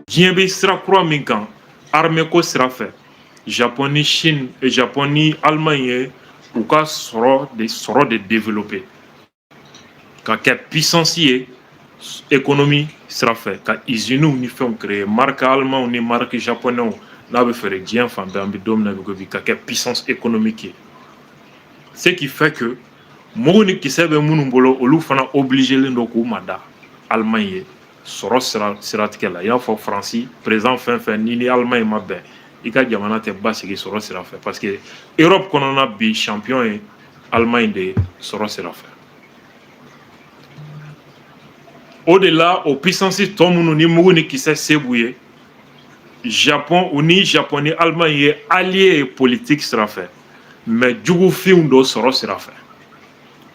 diɲɛ bɛ sira kura min kan armée ko sira fɛ Japon ni Chine et Japon ni Allemagne ye u ka sɔrɔ de développer ka kɛ puissance ye économie sira fɛ ka usines ni fɛnw créer marque allemand ni marque japonais n'a bɛ feere diɲɛ fan bɛɛ an bɛ don min na bi ko bi ka kɛ puissance économique ye ce qui fait que mugu ni kisɛ bɛ minnu bolo olu fana obligélen don k'u mada Allemagne ye sɔrɔ siratigɛ la i y'a fɔ Faransi président fɛn fɛn ni Allemagne ma bɛn i ka jamana tɛ basigi sɔrɔ sira fɛ parce que Europe kɔnɔna bi champion ye Allemagne de ye sɔrɔ sira fɛ o de la o puissance tɔ minnu ni mugu ni kisɛ se b'u ye Japon u ni Japon ni Allemagne ye allié politique sira fɛ mais jugufinw do sɔrɔ sira fɛ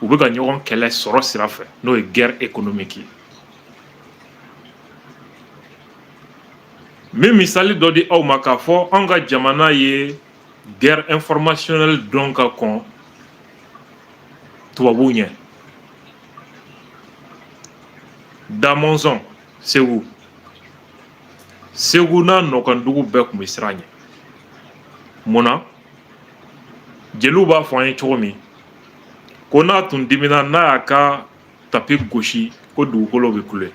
u bɛ ka ɲɔgɔn kɛlɛ sɔrɔ sira fɛ n'o ye guerre économique ye min misali dɔ di aw ma k'a fɔ an ka jamana ye guerre informationnelle dɔn ka kɔn tubabuw ɲɛ Damɔzɔn Segu Segu n'a nɔkandugu bɛɛ tun bɛ siran ɲɛ munna jeliw b'a fɔ an ye cogo min ko n'a tun dimina n'a y'a ka tapi gosi ko dugukolo bɛ kule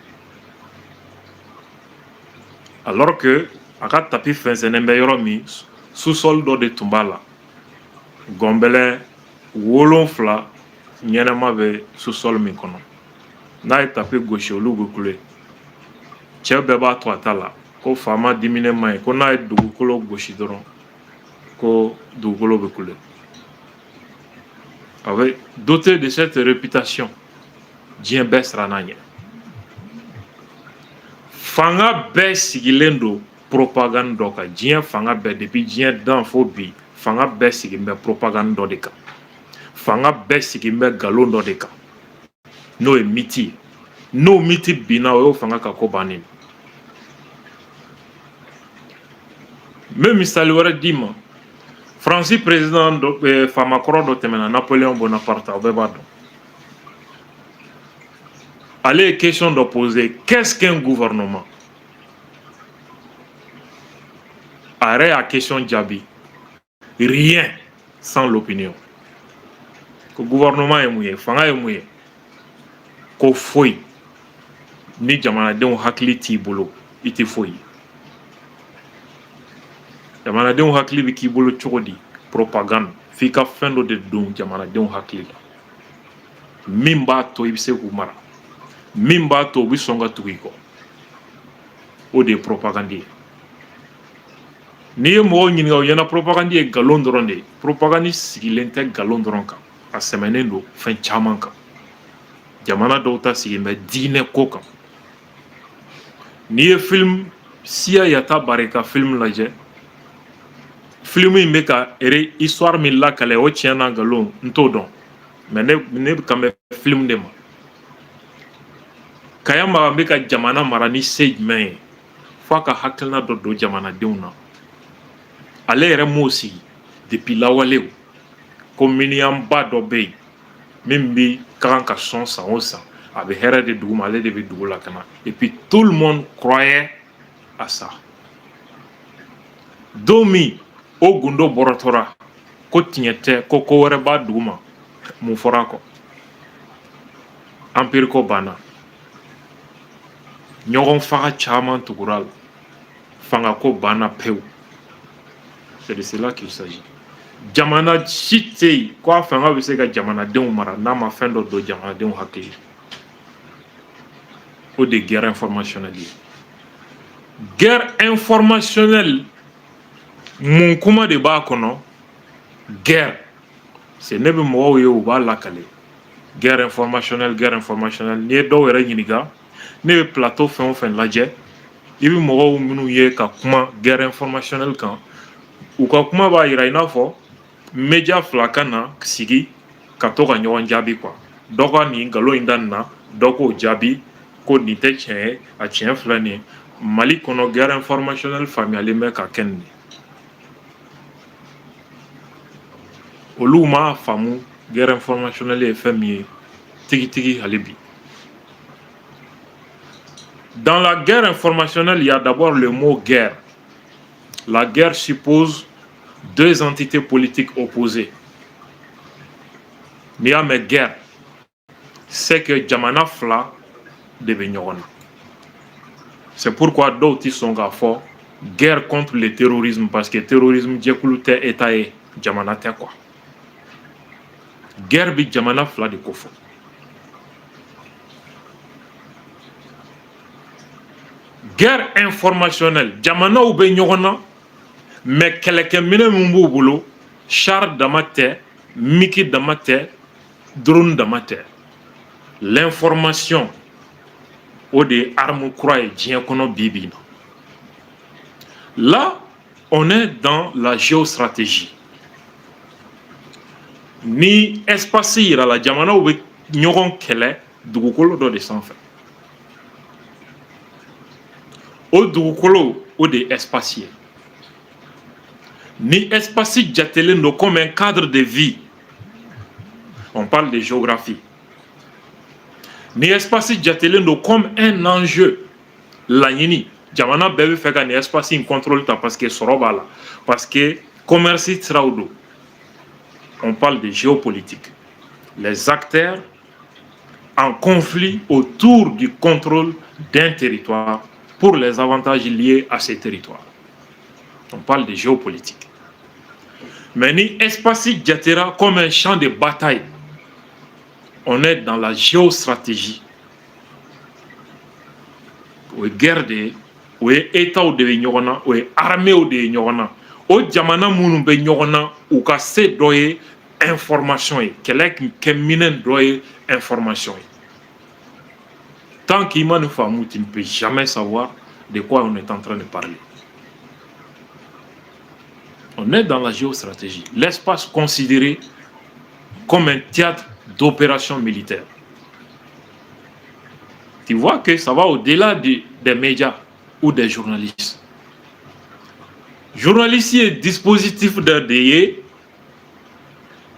alors que a ka tapi fɛnsɛnnen bɛ yɔrɔ min sous-sol dɔ de tun b'a la gɔnbɛlɛ 7 ɲɛnɛma bɛ sous-sol min kɔnɔ n'a ye tapi gosi olu bɛ kule cɛ bɛɛ b'a to a ta la ko faama diminen ma ye ko n'a ye dugukolo gosi dɔrɔn ko dugukolo bɛ kule avec doté de cette réputation diɲɛ bɛɛ siranna ɲɛ fanga bɛɛ sigilen don propagande dɔ kan diɲɛ fanga bɛɛ depuis diɲɛ dan fo bi fanga bɛɛ sigilen bɛ propagande dɔ de kan fanga bɛɛ sigilen bɛ nkalon dɔ de kan n'o ye miti ye n'o miti binna o y'o fanga ka ko bannen n bɛ misali wɛrɛ d'i ma Faransi président dɔ faamakɔrɔ dɔ tɛmɛna Napoléon Bonaparte aw bɛɛ b'a dɔn ale ye question dɔ poser qu'est-ce qu'un gouvernement a yɛrɛ y'a question jaabi rien sans l'opinion ko gouvernement ye mun ye fanga ye mun ye ko foyi ni jamanadenw hakili t'i bolo i tɛ foyi ye jamanadenw hakili bɛ k'i bolo cogo di propagande f'i ka fɛn dɔ de don jamanadenw hakili la min b'a to i bɛ se k'u mara min b'a to u bɛ sɔn ka tugu i kɔ o de ye propagande ye n'i ye mɔgɔw ɲininka u ɲɛna propagande ye nkalon dɔrɔn de ye propagande sigilen tɛ nkalon dɔrɔn kan a sɛmɛnen don fɛn caman kan jamana dɔw ta sigilen bɛ diinɛ ko kan n'i ye film Siya Yata Bare ka film lajɛ film in bɛ ka histoire min lakale o tiɲɛ n'a nkalon n t'o dɔn mais ne kan bɛ film de ma Kaya Magan bɛ ka jamana mara ni se jumɛn ye f'a ka hakilina dɔ don jamanadenw na ale yɛrɛ m'o sigi depuis lawalew ko miliyɔnba dɔ bɛ yen min bɛ ka kan ka sɔn san o san a bɛ hɛrɛ de dugu ma ale de bɛ dugu lakana et puis tout le monde croyait à ça don min o gundo bɔrɔtɔra ko tiɲɛ tɛ ko ko wɛrɛ b'a dugu ma mun fɔra a kɔ empire ko banna ɲɔgɔn faga caman tugura la fanga ko banna pewu c'est de cela qu'il s'agit jamana si tɛ yen ko a fanga bɛ se ka jamanadenw mara n'a ma fɛn dɔ don jamanadenw hakili o de ye guerre informationnelle ye guerre informationnelle mun kuma de b'a kɔnɔ guerre c'est ne bɛ mɔgɔw ye u b'a lakale guerre informationnelle n'i ye dɔw yɛrɛ ɲininka ne bɛ plateau fɛn o fɛn lajɛ i bɛ mɔgɔw minnu ye ka kuma guerre informationnelle kan u ka kuma b'a jira i n'a fɔ média fila ka na sigi ka to ka ɲɔgɔn jaabi quoi dɔ ka nin nkalon in da nin na dɔ k'o jaabi ko nin tɛ tiɲɛ ye a tiɲɛ filɛ nin ye Mali kɔnɔ guerre informationnelle faamuyalen bɛ ka kɛ nin de olu m'a faamu guerre informationnelle ye fɛn min ye tigitigi hali bi Dans la guerre informationnelle, il y a d'abord le mot guerre. La guerre suppose deux entités politiques opposées. N'i y'a mɛn guerre, c'est que jamana fila de bɛ ɲɔgɔn na. C'est pourquoi dɔw ti sɔn k'a fɔ guerre contre le terrorisme parce que terrorisme jɛkulu tɛ État ye, jamana tɛ quoi. Guerre bi jamana fila de ko fɔ. Guerre informationnelle, jamanaw bɛ ɲɔgɔn na mais kɛlɛkɛminɛ min b'u bolo, char dama tɛ, miki dama tɛ, drone dama tɛ. L'information o de ye arme kura ye diɲɛ kɔnɔ bi bi na. Là, on est dans la géostratégie. Ni espace yira la jamanaw bɛ ɲɔgɔn kɛlɛ dugukolo dɔ de sanfɛ. O dugukolo o de ye espace ye. Ni espace jatelen do comme un cadre de vie. On parle de géographie. Ni espace jatelen do comme un enjeu. Laɲini jamana bɛɛ bɛ fɛ ka ni espace in contrôle ta parce que sɔrɔ b'a la, parce que commerce siraw do. On parle de géopolitique. Les acteurs en conflit autour du contrôle d'un territoire pour les avantages liés à ces territoires. On parle de géopolitique. Mais ni espace jatera comme un champ de bataille. On est dans la géostratégie. O ye guerre de ye, o ye État de bɛ ɲɔgɔn na, o ye armée de ye ɲɔgɔn na. O jamana minnu bɛ ɲɔgɔn na, u ka se dɔ ye information ye, kɛlɛkɛminɛ dɔ ye information ye. Tant qu'il m'a ne faamu, tu ne peux jamais savoir de quoi on est en train de parler. On est dans la géostratégie. L'espace considéré comme un théâtre d'opération militaire. Tu vois que ça va au-delà des médias ou des journalistes. Journalistes et dispositifs d'ADE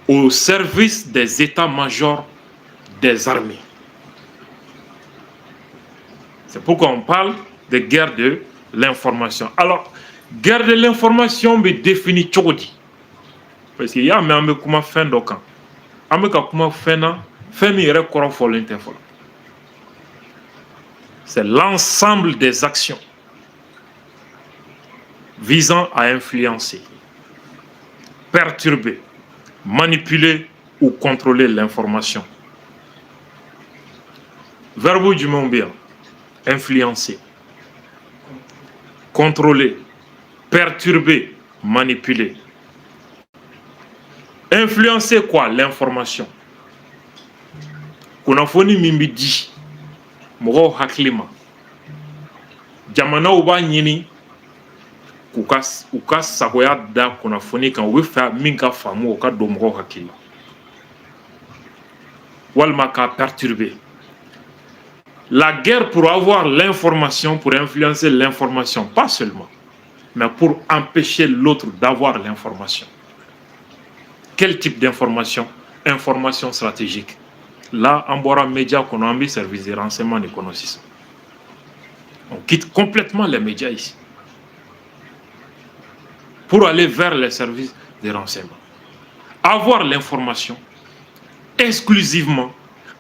au service des états-majors des armées. C'est pourquoi on parle de guerre de l'information. Alors, guerre de l'information me définit Tchogodi. Parce qu'il y a un comment fin d'aucun. Un comment fin c'est l'ensemble des actions visant à influencer, perturber, manipuler ou contrôler l'information. Verbe du mot bien, influencer, contrôler, perturber, manipuler. Influencer quoi? L'information. Kunafoni mimbidi, moro haklima. Jamana uba nyini, uka sagoya da kunafoni kan wefa minka famu uka do moro hakila. Walma ka perturber. La guerre pour avoir l'information, pour influencer l'information, pas seulement, mais pour empêcher l'autre d'avoir l'information. Quel type d'information? Information stratégique. Là, en boira médias qu'on a envie service de renseignement et connaissance. On quitte complètement les médias ici pour aller vers les services de renseignement. Avoir l'information exclusivement,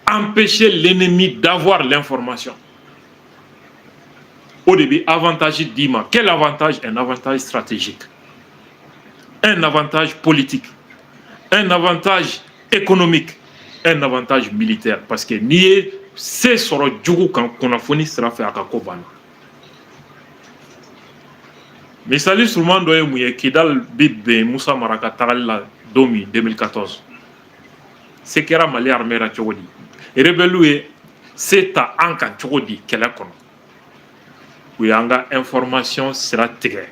empêcher l'ennemi d'avoir l'information. Au début, avantage d'IMA. Quel avantage? Un avantage stratégique. Un avantage politique. Un avantage économique. Un avantage militaire. Parce que nié, c'est sur le jour qu'on a fourni sera fait à Kakobana. Mais salut sûrement doye mouye Kidal Bibbe Moussa Maraka Tarala Domi 2014. C'est qu'il y a Mali armée à Tchogodi. Et rebelle c'est à Anka Tchogodi qu'elle a connu. Où il y a une information sera tirée.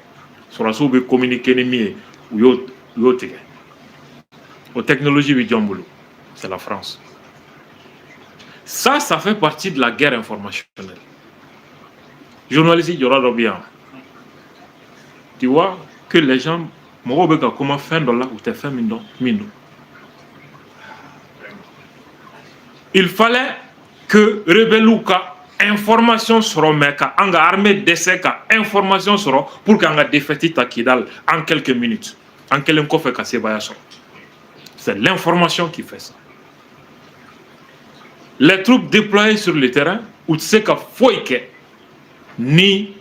Sur la soube communiquer les miens ou yo tiré. Aux technologies du Djambolo. C'est la France. Ça fait partie de la guerre informationnelle. Journaliste, il y aura bien. Tu vois que les gens, comment faire dans là où tu fait minou. Il fallait que Rebelouka information sɔrɔ mais ka an ka armée dɛsɛ ka information sɔrɔ pour que an ka défaite ta Kidal en quelques minutes en kelen kɔfɛ ka sebaya sɔrɔ. C'est l'information qui fait ça. Les troupes déployées sur le terrain u tɛ se ka foyi kɛ ni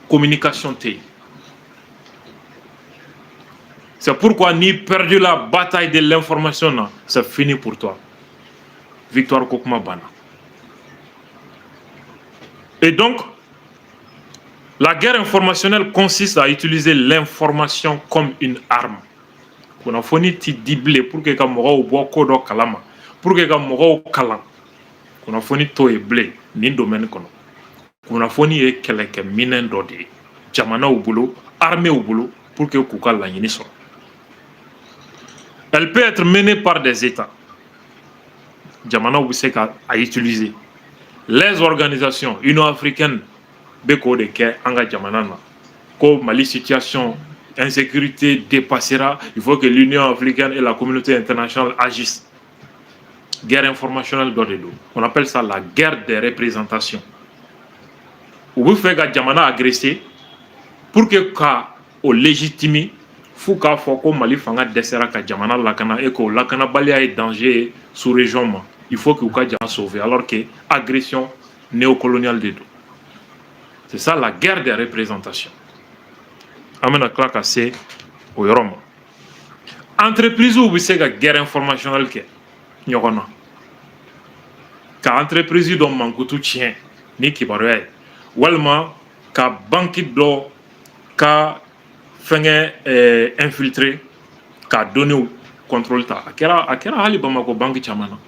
communication tɛ yen. C'est pourquoi ni perdu la bataille de l'information, c'est fini pour toi. Victoire Kokuma Bana. Et donc, la guerre informationnelle consiste à utiliser l'information comme une arme. Qu'on a fourni ti diblé pour que ka mogo bo kodo kalama, pour que ka mogo kalan. Qu'on a fourni to e blé ni domaine kono. Qu'on a fourni e keleke minen dodi. Jamana au boulot, armée au boulot pour que kuka la yini so. Elle peut être menée par des États. Jamana ou se ka a utiliser. Les organisations Union africaine beko de ke anga jamana na. Ko Mali situation insécurité dépassera, il faut que l'Union africaine et la communauté internationale agissent. Guerre informationnelle d'ordre. On appelle ça la guerre des représentations. Ou vous faites que jamana agressé pour que ka au légitime fou ka foko Mali fanga desera ka jamana lakana et que lakana balia est danger sous région. Il faut que Uka Djama sauve alors que agression néocoloniale de dos. C'est ça la guerre des représentations. Amena klaka c'est au Yoroma. Entreprise ou c'est la guerre informationnelle que Yorona. Ka entreprise dont mankutu tient ni kibaroye. Walma ka banki do ka fenge infiltré ka donné au contrôle ta. Akera hali bamako banki chamana.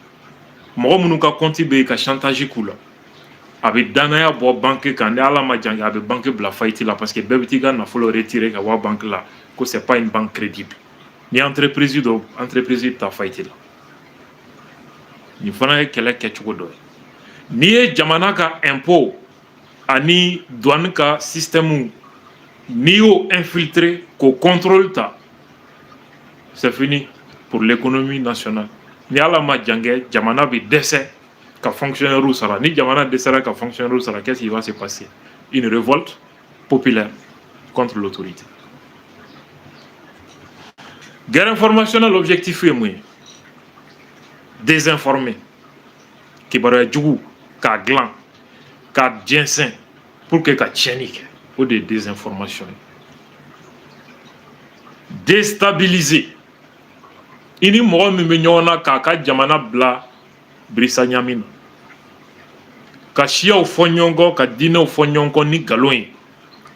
Mɔgɔ minnu ka compte bɛ ka chantage k'u la a bɛ danaya bɔ banque kan ni ala ma jan a bɛ banque bila faillite la parce que bɛɛ bɛ t'i ka nafolo retirer ka bɔ banque la ko c'est pas une banque crédible ni entreprise dɔ entreprise ta faillite la nin fana ye kɛlɛ kɛcogo dɔ ye n'i ye jamana ka impôt ani douane ka système n'i y'o infiltrer k'o contrôle ta c'est fini pour l'économie nationale. Ni ala ma jangé jamana bi dessert ka fonctionnaire ou sera ni jamana dessert ka fonctionnaire ou sera qu'est-ce qui va se passer? Une révolte populaire contre l'autorité. Guerre informationnelle, l'objectif est moyen désinformer qui bara djougou ka glan ka jensen pour que ka tchenik ou de désinformation déstabiliser. Ini mɔgɔ min bɛ ɲɔgɔn na k'a ka jamana bila birisa ɲami na ka siyaw fɔ ɲɔgɔn kɔ ka diinɛw fɔ ɲɔgɔn kɔ ni nkalon ye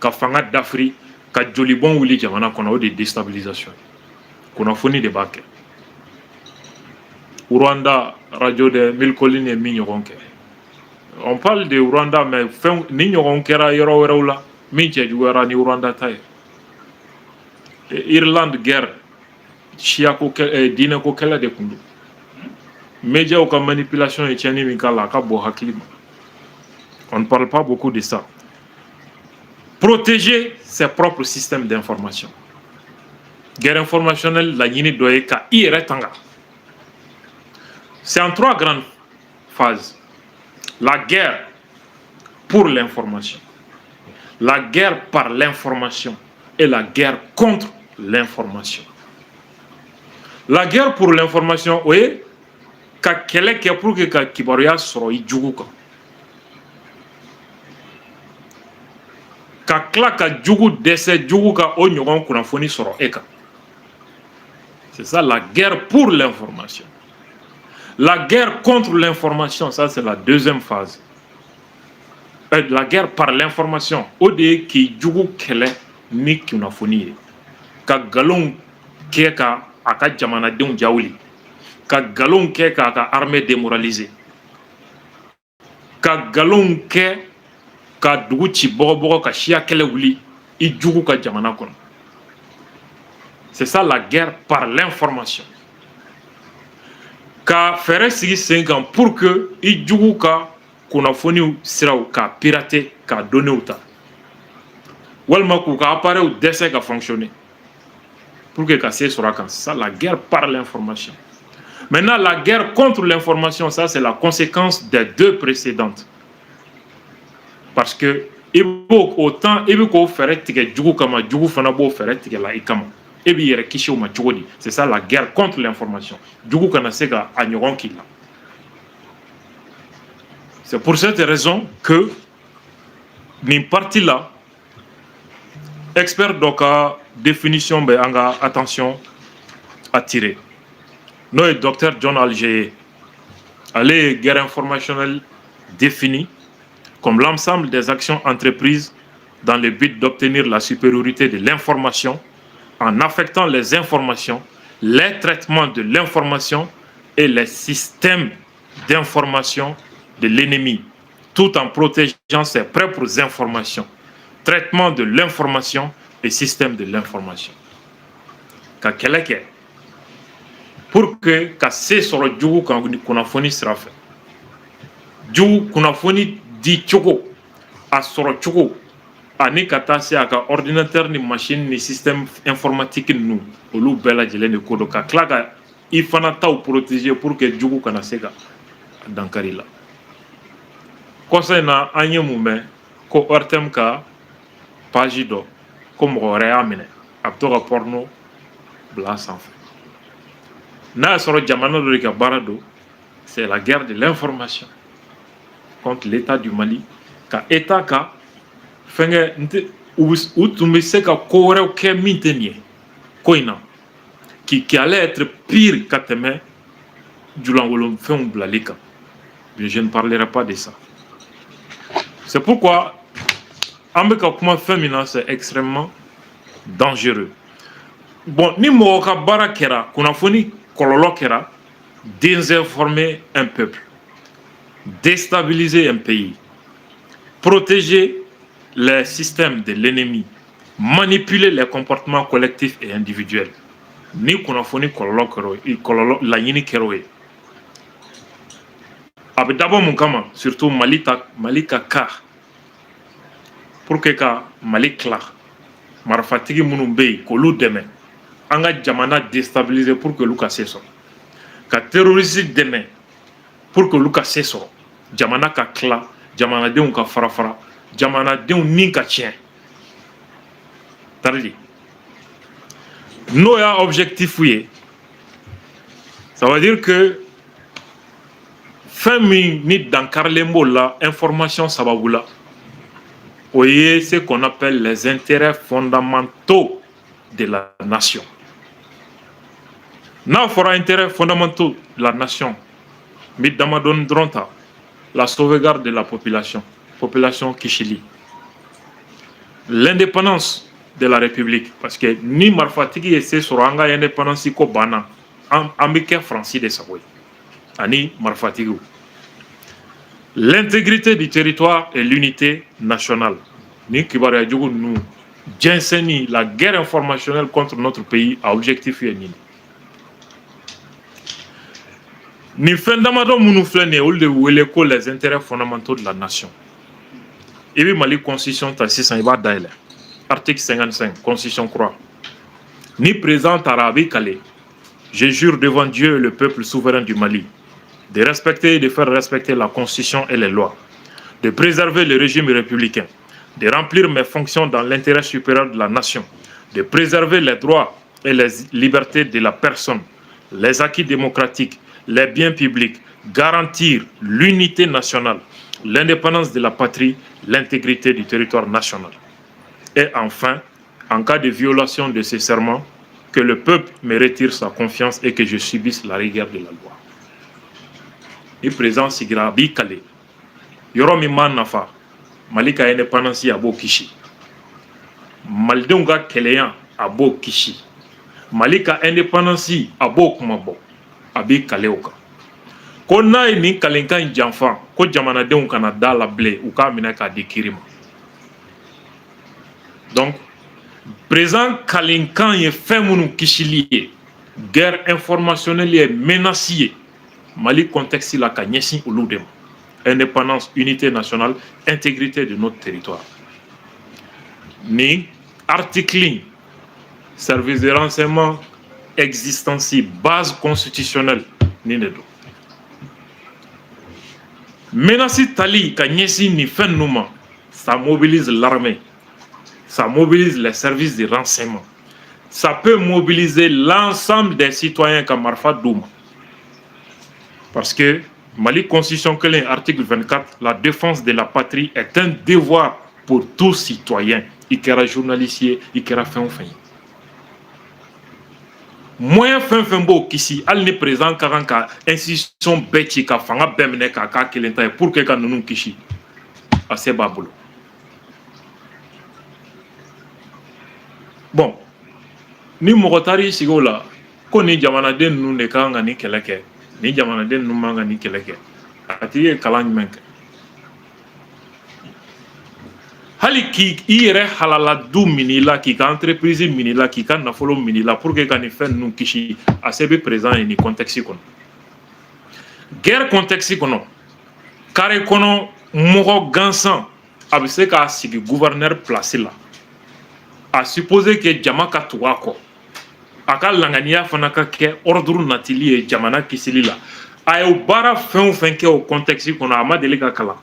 ka fanga dafiri ka jolibɔn wuli jamana kɔnɔ o de ye déstabilisation kunnafoni de b'a kɛ. Rwanda radio de Milkolin ye min ɲɔgɔn kɛ. On parle de Rwanda mais fɛn ni ɲɔgɔn kɛra yɔrɔ wɛrɛw la min cɛ juguyara ni Rwanda ta ye. Irlande guerre Chia ko dine ko kɛlɛ de kun do médias ka manipulation et tiɲɛni min k'a la a ka bɔ hakili ma. On ne parle pas beaucoup de ça. Protéger ses propres systèmes d'information. Guerre informationnelle laɲini dɔ ye ka i yɛrɛ tanga. C'est en 3 grandes phases. La guerre pour l'information, la guerre par l'information et la guerre contre l'information. La guerre pour l'information, oui, ka kɛlɛ kɛ pour que ka kibaruya sɔrɔ i jugu kan. Ka tila ka jugu dɛsɛ jugu kan o ɲɔgɔn kunnafoni sɔrɔ e kan. C'est ça la guerre pour l'information. La guerre contre l'information, ça c'est la deuxième phase. La guerre par l'information, o de ye k'i jugu kɛlɛ ni kunnafoni ye. Ka nkalon kɛ ka a ka jamanadenw jawuli ka nkalon kɛ k'a ka armée démoraliser ka nkalon kɛ ka dugu ci bɔgɔbɔgɔ ka siya kɛlɛ wuli i jugu ka jamana kɔnɔ. C'est ça la guerre par l'information. Ka fɛɛrɛ sigi sen kan pour que i jugu ka kunnafoniw siraw ka pirater ka données ta walima k'u ka appareils dɛsɛ ka fonctionner pour que c'est ça la guerre par l'information. Maintenant la guerre contre l'information, ça c'est la conséquence des 2 précédentes. parce que autant et ko fere tigɛ jugu kama jugu fana b'o fere tigɛ la i kama e b'i yɛrɛ kisi o ma cogo di. C'est ça la guerre contre l'information. Jugu kana se ka a ɲɔgɔn k'i la. C'est pour cette raison que nin partie là expert dɔ ka définition bɛ an ka attention attiré n'o ye docteur John Alger ye. Ale ye guerre informationnelle définie comme l'ensemble des actions entreprises dans le but d'obtenir la supériorité de l'information en affectant les informations, les traitements de l'information et les systèmes d'information de l'ennemi, tout en protégeant ses propres informations, traitement de l'information et système de l'information. Ka kɛlɛ kɛ pour que ka se sɔrɔ jugu kan kunnafoni sira fɛ. Jugu kunnafoni di cogo, a sɔrɔ cogo, ani ka taa se a ka ordinateur ni machine ni système informatique ninnu olu bɛɛ lajɛlen de ko don ka tila ka i fana taw protéger pour que jugu kana se ka dankari la. Kɔsa in na an ye mun mɛn ko ORTM ka page dɔ ko mɔgɔ wɛrɛ y'a minɛ a bɛ to ka porno bila a sanfɛ. N'a y'a sɔrɔ jamana dɔ de ka baara don, c'est la guerre de l'information contre l'État du Mali ka État ka fɛngɛ u tun bɛ se ka ko wɛrɛw kɛ min tɛ nin ye ko in na qui allait être pire ka tɛmɛ julankolonfɛnw bilali kan. Je ne parlerai pas de ça. C'est pourquoi an bɛ ka kuma fɛn min na c'est extrêmement dangereux. Bon, ni mɔgɔ ka baara kɛra kunnafoni kɔlɔlɔ kɛra désinformer un peuple, déstabiliser un pays, protéger les systèmes de l'ennemi, manipuler les comportements collectifs et individuels. Ni kunnafoni kɔlɔlɔ laɲini kɛra o ye. A bɛ dabɔ mun kama surtout Mali ka cas pour que ka Mali tila marifatigi minnu bɛ yen k'olu dɛmɛ an ka jamana déstabiliser pour que olu ka se sɔrɔ ka terroriste dɛmɛ pour que olu ka se sɔrɔ jamana ka tila jamanadenw ka fara fara jamanadenw ni ka tiɲɛ taridi n'o y'a objectif ye ça veut dire que fɛn min ni dankarilen b'o la information sababu la o ye ce qu'on appelle les intérêts fondamentaux de la nation. N'a fɔra intérêts fondamentaux de la nation mi damadɔni dɔrɔn ta la sauvegarde de la population kisili, l'indépendance de la République parce que ni marifatigi ye se sɔrɔ an ka indépendance ko banna an bɛ kɛ Faransi de sago ye ani marifatigiw. L'intégrité du territoire et l'unité nationale. Ni kibaruya jugu ninnu jɛnsɛnni la guerre informationnelle contre notre pays a objectif ye nin. Ni fɛn damadɔ minnu filɛ nin ye olu de wele ko les intérêts fondamentaux de la nation. I bɛ Mali constitution ta sisan i b'a dayɛlɛ. Article 55 constitution kura. Ni président taara a b'i kale. Je jure devant Dieu et le peuple souverain du Mali de respecter et de faire respecter la Constitution et les lois, de préserver le régime républicain, de remplir mes fonctions dans l'intérêt supérieur de la nation, de préserver les droits et les libertés de la personne, les acquis démocratiques, les biens publics, garantir l'unité nationale, l'indépendance de la patrie, l'intégrité du territoire national. Et enfin, en cas de violation de ces serments, que le peuple me retire sa confiance et que je subisse la rigueur de la loi. Le président sigira b'i kale yɔrɔ min b'a nafa Mali ka indépendance a b'o kisi malidenw ka kɛlɛya a b'o kisi Mali ka indépendance a b'o kuma bɔ a b'i kale o kan ko n'a ye nin kalenkan in janfa ko jamanadenw kana da la bilen u k'a minɛ k'a di kiri ma. Donc président kalenkan ye fɛn minnu kisili ye guerre informationnelle ye menace ye Mali contexte la ka ɲɛsin olu de ma. Indépendance, unité nationale, intégrité de notre territoire. Ni article service de renseignement existentiel, base constitutionnelle ni ne do. Menace tali ka ɲɛsin ni fɛn ninnu ma ça mobilise l'armée, ça mobilise les services de renseignement, ça peut mobiliser l'ensemble des citoyens comme Marfa Douma. Parce que Mali Constitution Kelen, article 24, la défense de la patrie est un devoir pour tout citoyen. Il sera journaliste, il sera fin. Moyen fin beau qu'ici, elle n'est présent qu'en cas institution bêti ka fanga bemene ka kelenta pour que nous kishi. Assez babolo. Bon, ni mokotari sigola, ko ni jamana den nu ne ka nga ni keleke, ni jamana den nu manga ni keleke. Ati kalan menke. Hali ki ire halala du minila ki ka entreprise minila ki ka nafolo minila pour que kan fen nu kishi asebe présent ni contexte kono. Guerre contexte kono. Kare kono mogo gansan abise ka sigi gouverneur placé là. A supposer que jama ka tuwako. Aka langaniya fana ka ke ordre natili e jamana kisili la. Ayo bara fen ke au contexte kono ama deli ka kala.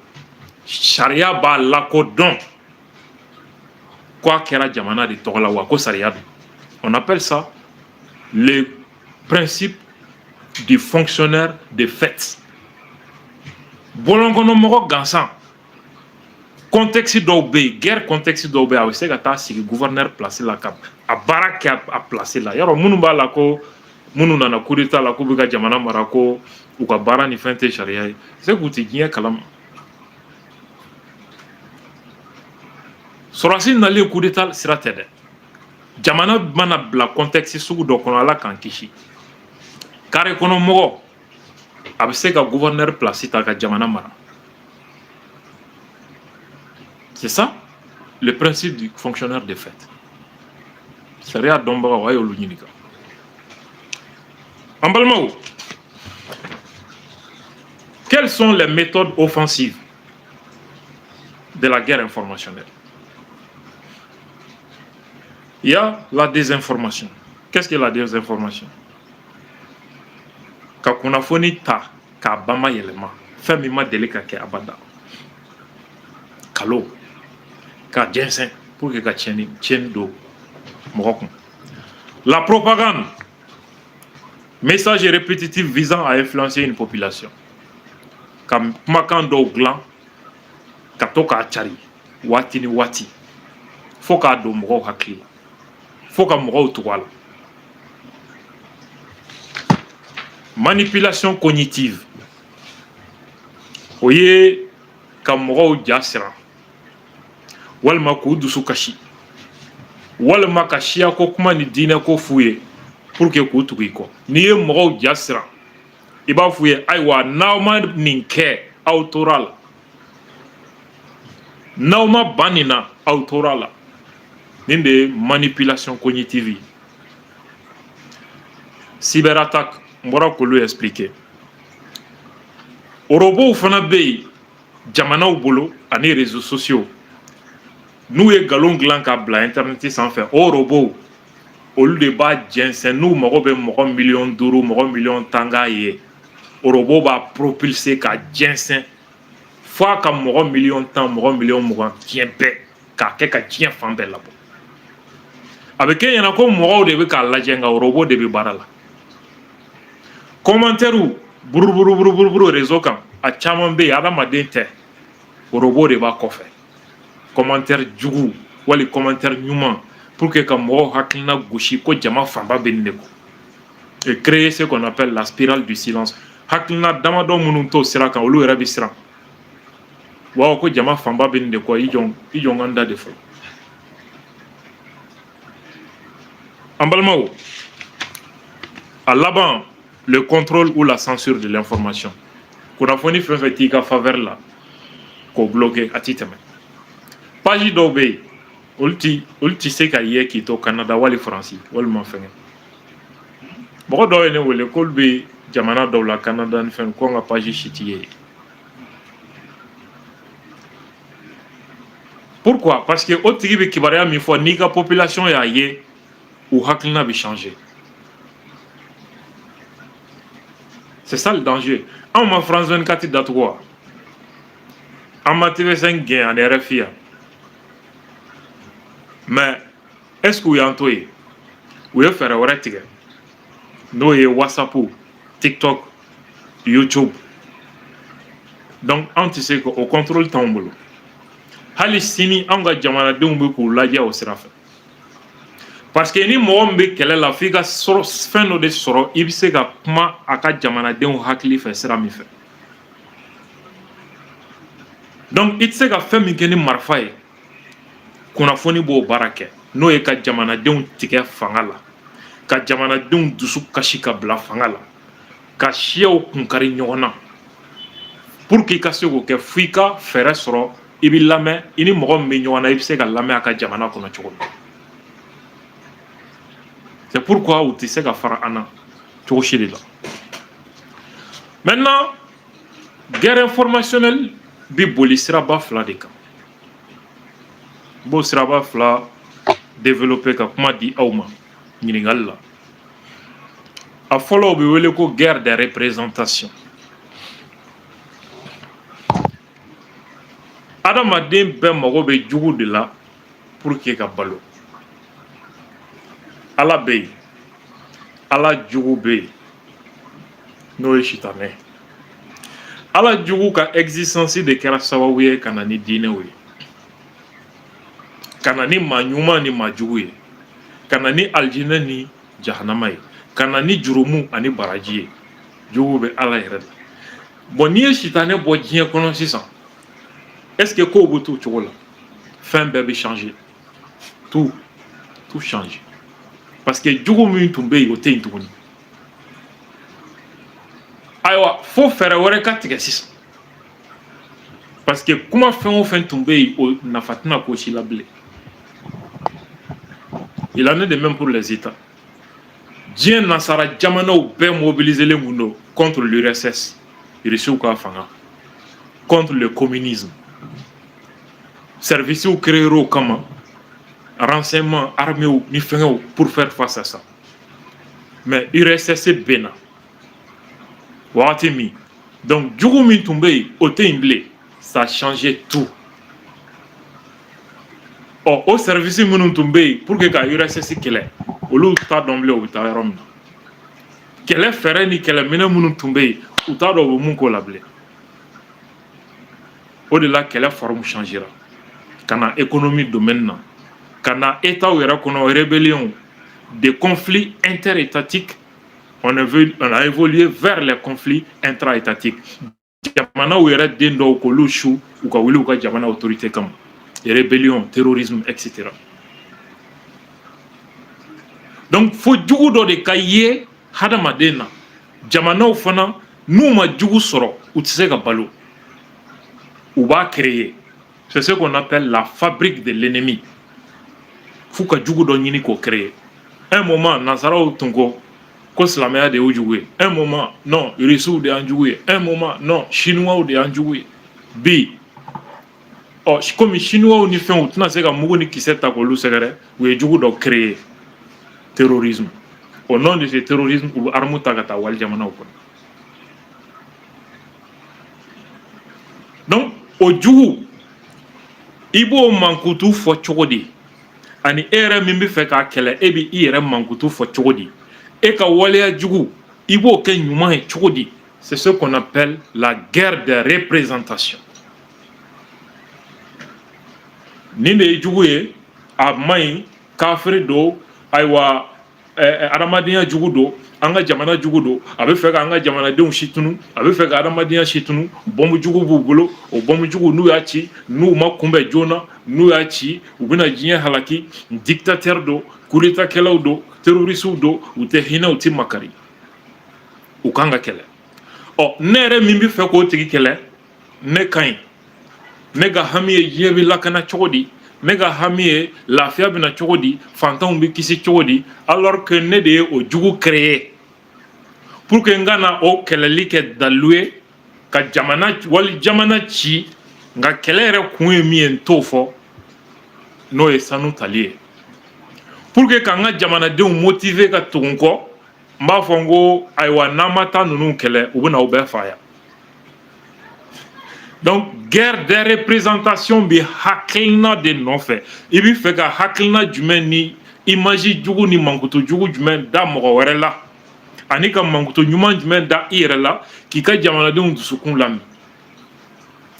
Sharia ba lakodon. Quoi kera jamana de togola wa ko sariya. On appelle ça le principe du fonctionnaire de fait. Bolongono mogo gansan. Contexte d'obé, guerre contexte d'obé, a aussi gata si gouverneur placé la cap, a barak a placé là. Yaro munu ba la ko, munu nana coup d'état la ko biga jamana marako ou ka bara ni fente charia. C'est que tu dis kalam. Sorasi nali coup d'état sera tede. Jamana mana bla contexte sugu do kono ala kan kishi. Kare kono mogo, a aussi ka gouverneur placé ta ka jamana mara. C'est ça, le principe du fonctionnaire de fait. Sharia Dombaga Wayo Lunika. En Balmao, quelles sont les méthodes offensives de la guerre informationnelle? Il y a la désinformation. Qu'est-ce que la désinformation? Kakunafoni ta, kabama yelema, femima delika ke abada. Kalo. Ka jensen pour que ka tienne do morokon. La propagande, message répétitif visant à influencer une population. Comme makan do glan, katoka achari, wati ni wati. Faut ka do moro hakli. Faut ka moro tuwala. Manipulation cognitive. Oye ka moro jasira. Walma ko dusu kashi walma kashiya ko kuma ni dina ko fuye pour que ko tugi ko ni ye mogo jasira iba fuye aywa nawma ninke autoral nawma banina autoral ninde manipulation cognitive cyberattaque mbora ko lu expliquer orobo fana be jamana bolo ani réseaux sociaux. Nous et galon glan kabla internet sans faire au robot au lieu de bas jensen nous mogobe mogo million d'euros mogo million tanga ye au robot va propulser ka jensen fois ka mogo million temps mogo million mogo tien be ka ke ka tien fambe là avec un yana ko mogo de be ka la jenga au robot de be barala commentaire ou buru réseau kam a chaman be adama dente au robot de ba kofe commentaire djugu wali commentaire nyuma pour que comme mo hakina gushi ko jama famba beneko et créer ce qu'on appelle la spirale du silence hakina damado mununto sira kan olu rabi sira wa ko jama famba beneko ijon anda de fo ambalmao à l'avant le contrôle ou la censure de l'information qu'on foni fait ka faveur là ko bloquer atitame page d'obé ulti se ka ye ki to Canada wali France wal ma fengen boko do ene wole kolbe jamana do la Canada n fen ko nga page chitier. Pourquoi? Parce que otigi be kibaria mi fo ni ka population ya ye ou haklina bi changer. C'est ça le danger. En ma France 24 d'Atoua. En ma TV5 gain en RFI. mais est-ce que u y'an to yen u ye fɛɛrɛ wɛrɛ tigɛ n'o ye WhatsApp, TikTok, YouTube. Donc anw tɛ se k'o contrôle t'anw bolo. Hali sini anw ka jamanadenw bɛ k'u lajɛ o sira fɛ. Parce que ni mɔgɔ min bɛ kɛlɛ la f'i ka fɛn dɔ de sɔrɔ i bɛ se ka kuma a ka jamanadenw hakili fɛ sira min fɛ. Donc i tɛ se ka fɛn min kɛ ni marifa ye kunnafoni b'o baara kɛ n'o ye ka jamanadenw tigɛ fanga la, ka jamanadenw dusu kasi ka bila fanga la, ka siyaw kunkari ɲɔgɔn na pour que i ka se k'o kɛ f'i ka fɛɛrɛ sɔrɔ i bɛ lamɛn i ni mɔgɔ min bɛ ɲɔgɔn na i bɛ se ka lamɛn a ka jamana kɔnɔ cogo min. C'est pourquoi u tɛ se ka fara an na cogo si de la. Maintenant guerre informationnelle bɛ boli siraba fila de kan. N b'o siraba fila développer ka kuma di aw ma ɲininkali la. A fɔlɔ u bɛ wele ko guerre de représentation. Adamaden bɛɛ mago bɛ jugu de la pour que ka balo. Ala bɛ yen, Ala jugu bɛ yen n'o ye sitanɛ. Ala jugu ka existence de kɛra sababu ye ka na ni diinɛw ye, ka na ni maa ɲuman ni maa jugu ye, ka na ni alijinɛ ni jahanama ye, ka na ni jurumu ani baraji ye. Jugu bɛ Ala yɛrɛ la. Bon n'i ye sitanɛ bɔ diɲɛ kɔnɔ sisan, est-ce que kow bɛ t'o cogo la? Fɛn bɛɛ bɛ changer, tout change. Parce que jugu min tun bɛ yen o tɛ yen tuguni. Ayiwa fo fɛɛrɛ wɛrɛ ka tigɛ sisan. Parce que kuma fɛn o fɛn tun bɛ yen o nafa tɛna k'o si la bilen. Il en est de même pour les États. Diɲɛ nasara jamanaw bɛɛ mobiliselen kun don contre l'URSS, Irisiw ka fanga, contre le communisme. Services créés o kama, renseignements, armées ni fɛngɛw pour faire face à ça. Mais URSS bɛnna wagati min. Donc jugu min tun bɛ yen o tɛ yen bilen. Ça a changé tout. O service minnu tun bɛ yen pour que ka URSS kɛlɛ olu t'a dɔn bilen u bɛ taa yɔrɔ min na. Kɛlɛ fɛɛrɛ ni kɛlɛminɛ minnu tun bɛ yen u t'a dɔn u bɛ mun k'o la bilen. O de la kɛlɛ forme changera. Ka na économie domaine na, ka na État yɛrɛ kɔnɔ rébellion, des conflits interétatiques. On a évolué vers les conflits intra-étatiques. Jamana yɛrɛ den dɔw k'olu su u ka wuli u ka jamana autorité kama. Rébellion, terrorisme, etc. Donc fo jugu dɔ de ka ye hadamaden na. Jamanaw fana n'u ma jugu sɔrɔ u tɛ se ka balo. U b'a créer. C'est ce qu'on appelle la fabrique de l'ennemi. F'u ka jugu dɔ ɲini k'o créer. Un moment nasaraw tun ko silamɛya de y'u jugu ye. Un moment non Irisiw de y'an jugu ye. Un moment non Chinois de y'an jugu ye. Bi komi Chinois ni fɛnw u tɛna se ka mugu ni kisɛ ta k'olu sɛgɛrɛ u ye jugu dɔ créer. Terrorisme. Au nom de ce terrorisme u bɛ arme ta ka taa wali jamanaw kɔnɔ. Donc o jugu i b'o mankutu fɔ cogo di? Ani e yɛrɛ min bɛ fɛ k'a kɛlɛ e bɛ i yɛrɛ mankutu fɔ cogo di? E ka waleya jugu i b'o kɛ ɲuman ye cogo di? C'est ce qu'on appelle la guerre de représentation. Nin de ye jugu ye, a man ɲi, kafiri don, ayiwa adamadenya jugu don, an ka jamana jugu don, a bɛ fɛ k'an ka jamanadenw si tunu, a bɛ fɛ ka adamadenya si tunu, bɔnbu jugu b'u bolo, o bɔnbu jugu n'u y'a ci, n'u ma kunbɛn joona, n'u y'a ci, u bɛna diɲɛ halaki, dictateur don, coup d'état kɛlaw don, terroristes don, u tɛ hinɛ, u tɛ makari, u kan ka kɛlɛ. Ne yɛrɛ min bɛ fɛ k'o tigi kɛlɛ, ne ka ɲi, ne ka hami ye diɲɛ bɛ lakana cogo di, ne ka hami ye lafiya bɛna cogo di, fantanw bɛ kisi cogo di, alors que ne de ye o jugu créer pour que n kana o kɛlɛli kɛ dalu ye ka wali jamana ci nka kɛlɛ yɛrɛ kun ye min ye n t'o fɔ n'o ye sanu tali ye pour que k'an ka jamanadenw motiver ka tugu n kɔ n b'a fɔ n ko ayiwa n'an ma taa ninnu kɛlɛ u bɛna aw bɛɛ faaya. Donc guerre des représentations bi hakilina de nɔfɛ i b'i fɛ ka hakilina jumɛn ni image jugu ni mankuto jugu jumɛn da mɔgɔ wɛrɛ la ani ka mankuto ɲuman jumɛn da i yɛrɛ la k'i ka jamanadenw dusukun lamɛn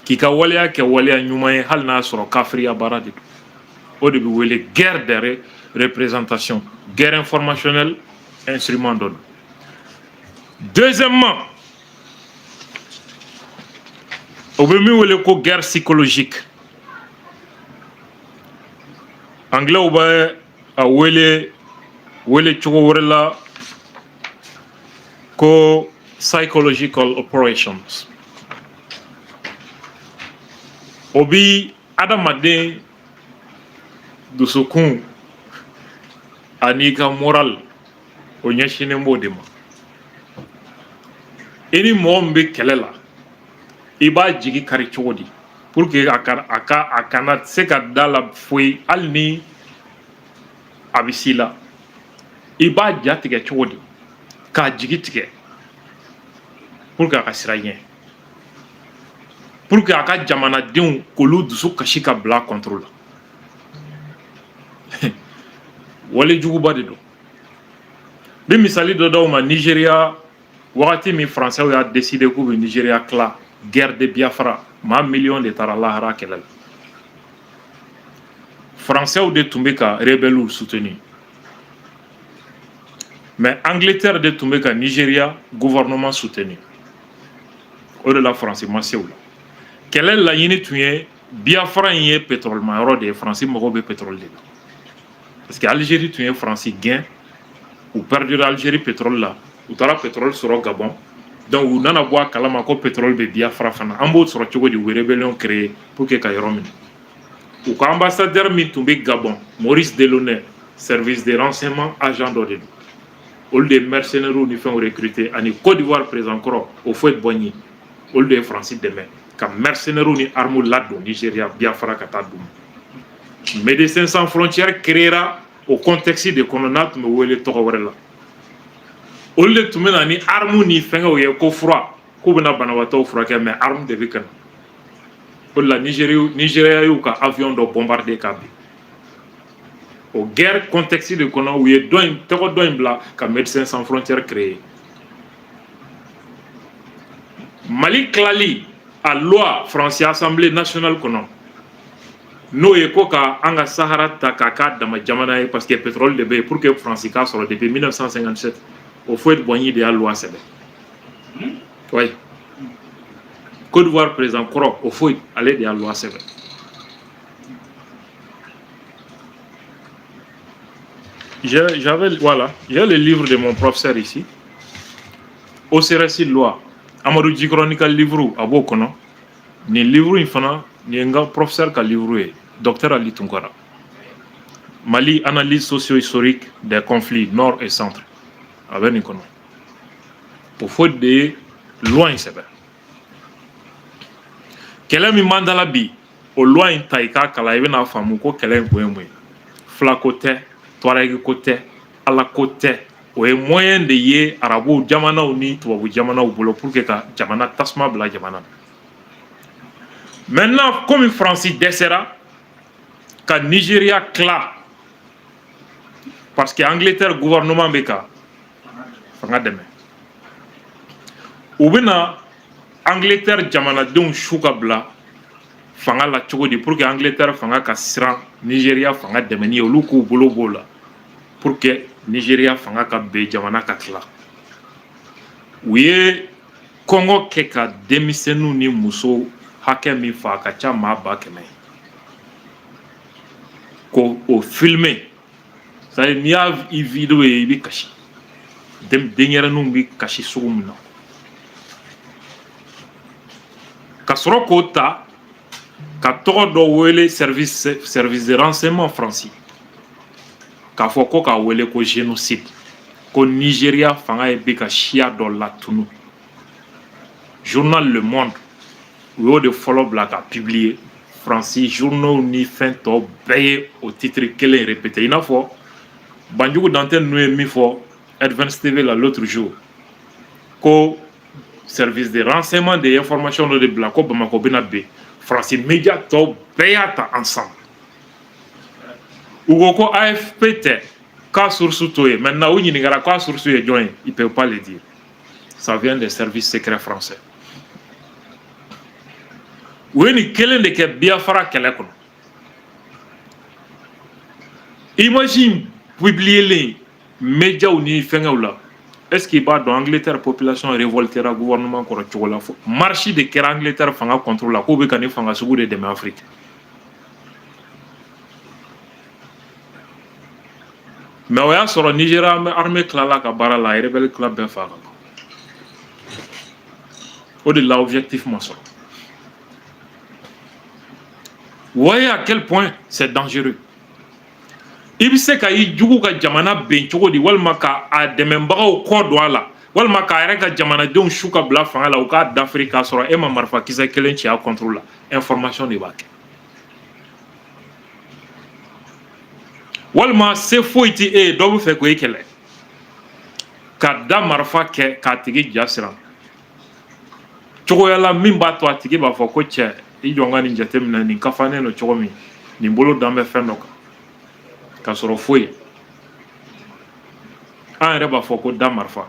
k'i ka waleya kɛ waleya ɲuman ye hali n'a sɔrɔ kafiriya baara de don o de bɛ wele guerre des représentations guerre informationnelle instrument dɔ don. Deuxièmement, o bɛ min wele ko guerre psychologique anglais bɛ a wele cogo wɛrɛ la ko psychological operations. O bi adamaden dusukun ani ka moral o ɲɛsinnen b'o de ma. I ni mɔgɔ min bɛ kɛlɛ la i b'a jigi kari cogo di pour que a kana se ka da la foyi hali ni a bɛ s'i la i b'a ja tigɛ cogo di k'a jigi tigɛ pour que a ka sira ɲɛ pour que a ka jamanadenw k'olu dusu kasi ka bila contrôle la wale juguba de don. Bi misali dɔ d'aw ma Nigeria wagati min français y'a décidé k'u bɛ Nigeria tila guerre de Biafra maa million de taara lahara kɛlɛ la français de tun bɛ ka rebelles soutenir mais Angleterre de tun bɛ ka Nigeria gouvernement soutenir o de la France ma se o la kɛlɛ laɲini tun ye Biafra in ye pétrole ma yɔrɔ de ye France mago bɛ pétrole de la parce que Algérie tun ye France gɛn u perdu Algérie pétrole la u taara pétrole sɔrɔ Gabon donc u nana bɔ a kalama ko pétrole bɛ Biafra fana an b'o sɔrɔ cogo di u ye rébellion créer pour que ka yɔrɔ minɛ u ka ambassadeur min tun bɛ Gabon Maurice Delaunay service de renseignement agent dɔ de don olu de ye mercenaires ni fɛnw recruter ani Côte d'Ivoire président kɔrɔ Houphouët-Boigny olu de ye France dɛmɛ ka mercenaires ni armes ladon Nigeria Biafra ka taa d'u ma Médecins sans frontières créera au contexte de kɔnɔ n'a tun bɛ wele tɔgɔ wɛrɛ la olu de tun bɛ na ni armes ni fɛngɛw ye ko fura k'u bɛna banabaatɔw furakɛ mais armes de bɛ ka na o de la Nigeria y'u ka avion dɔ bombarder ka bin o guerre contexte de kɔnɔ u ye tɔgɔ dɔ in bila ka Médecins sans frontières créer Mali tilali a loi France Assemblée nationale kɔnɔ n'o ye ko ka an ka Sahara ta k'a k'a dama jamana ye parce que pétrole de bɛ yen pour que France k'a sɔrɔ depuis 1957 Houphouët-Boigny de y'a loi sɛbɛn oui Côte d'Ivoire président kɔrɔ Houphouët ale de y'a loi sɛbɛn j'ai le livre de mon professeur ici OCRS loi Amadou Djikoro ka livre a b'o kɔnɔ nin livre in fana nin ye n ka professeur ka livre ye docteur Ali Tunkara Mali analyse socio-historique des conflits nord et centre a bɛ nin kɔnɔ Houphouët de ye loi in sɛbɛn kɛlɛ min b'an dala bi o loi in ta i k'a kalan i bɛna faamu ko kɛlɛ in kun ye mun ye filako tɛ Touareg ko tɛ Ala ko tɛ o ye moyen de ye arabu jamanaw ni tubabu jamanaw bolo pour que ka jamana tasuma bila jamana maintenant comme France dɛsɛra ka Nigeria tila parce que Angleterre gouvernement bɛ ka fanga dɛmɛ u bɛna Angleterre jamanadenw su ka bila fanga la cogo di pour que Angleterre fanga ka siran Nigeria fanga dɛmɛni ye olu k'u bolo b'o la pour que Nigeria fanga ka ben jamana ka tila u ye kɔngɔ kɛ ka denmisɛnninw ni muso hakɛ min fa a ka ca maa 100,000 ko o filmer c'est à dire n'i y'a vidéo ye i bɛ kasi denyɛrɛninw bɛ kasi sugu min na ka sɔrɔ k'o ta ka tɔgɔ dɔ wele service de renseignement français k'a fɔ ko k'a wele ko génocide ko Nigeria fanga ye bɛ ka siya dɔ latunu journal Le Monde u y'o de fɔlɔ bila ka publier France journaux ni fɛn tɔ bɛɛ ye o titre kelen répété i n'a fɔ Banjugu Dante ninnu ye min fɔ Advance TV la l'autre jour ko service de renseignement de information de bila ko Bamako bena be France média tɔw bɛɛ y'a ta ensemble u ko ko AFP tɛ k'a source to ye maintenant u ɲinigara k'a source ye jɔn ye ils peuvent pas le dire ça vient des services secrets français u ye nin kelen de kɛ Biafra kɛlɛ kɔnɔ imagine publier médiaw ni fɛngɛw la est-ce qu'il b'a dɔn Angleterre population révoltera gouvernement kɔrɔ cogo la fo marche de kɛra Angleterre fanga contrôle la k'o bɛ ka ni fanga sugu de dɛmɛ Afrique mais o y'a sɔrɔ Nigeria armée tilala ka baara la a ye rebelle tila bɛɛ faga ka ban o de la objectif ma sɔrɔ voyez à quel point c'est dangereux i bɛ se ka i jugu ka jamana ben cogo di walima ka a dɛmɛbagaw kɔ don a la walima k'a yɛrɛ ka jamanadenw su ka bila fanga la u k'a dafiri k'a sɔrɔ e ma marifa kisɛ kelen ci a contrôle la information de b'a kɛ walima se foyi tɛ e ye dɔ bɛ fɛ k'o kɛlɛ ka da marifa kɛ k'a tigi ja siran cogoya la min b'a to a tigi b'a fɔ ko cɛ i jɔ n ka nin jateminɛ nin kafannen don cogo min nin bolo dan bɛ fɛn dɔ kan k'a sɔrɔ foyi an yɛrɛ b'a fɔ ko da marifa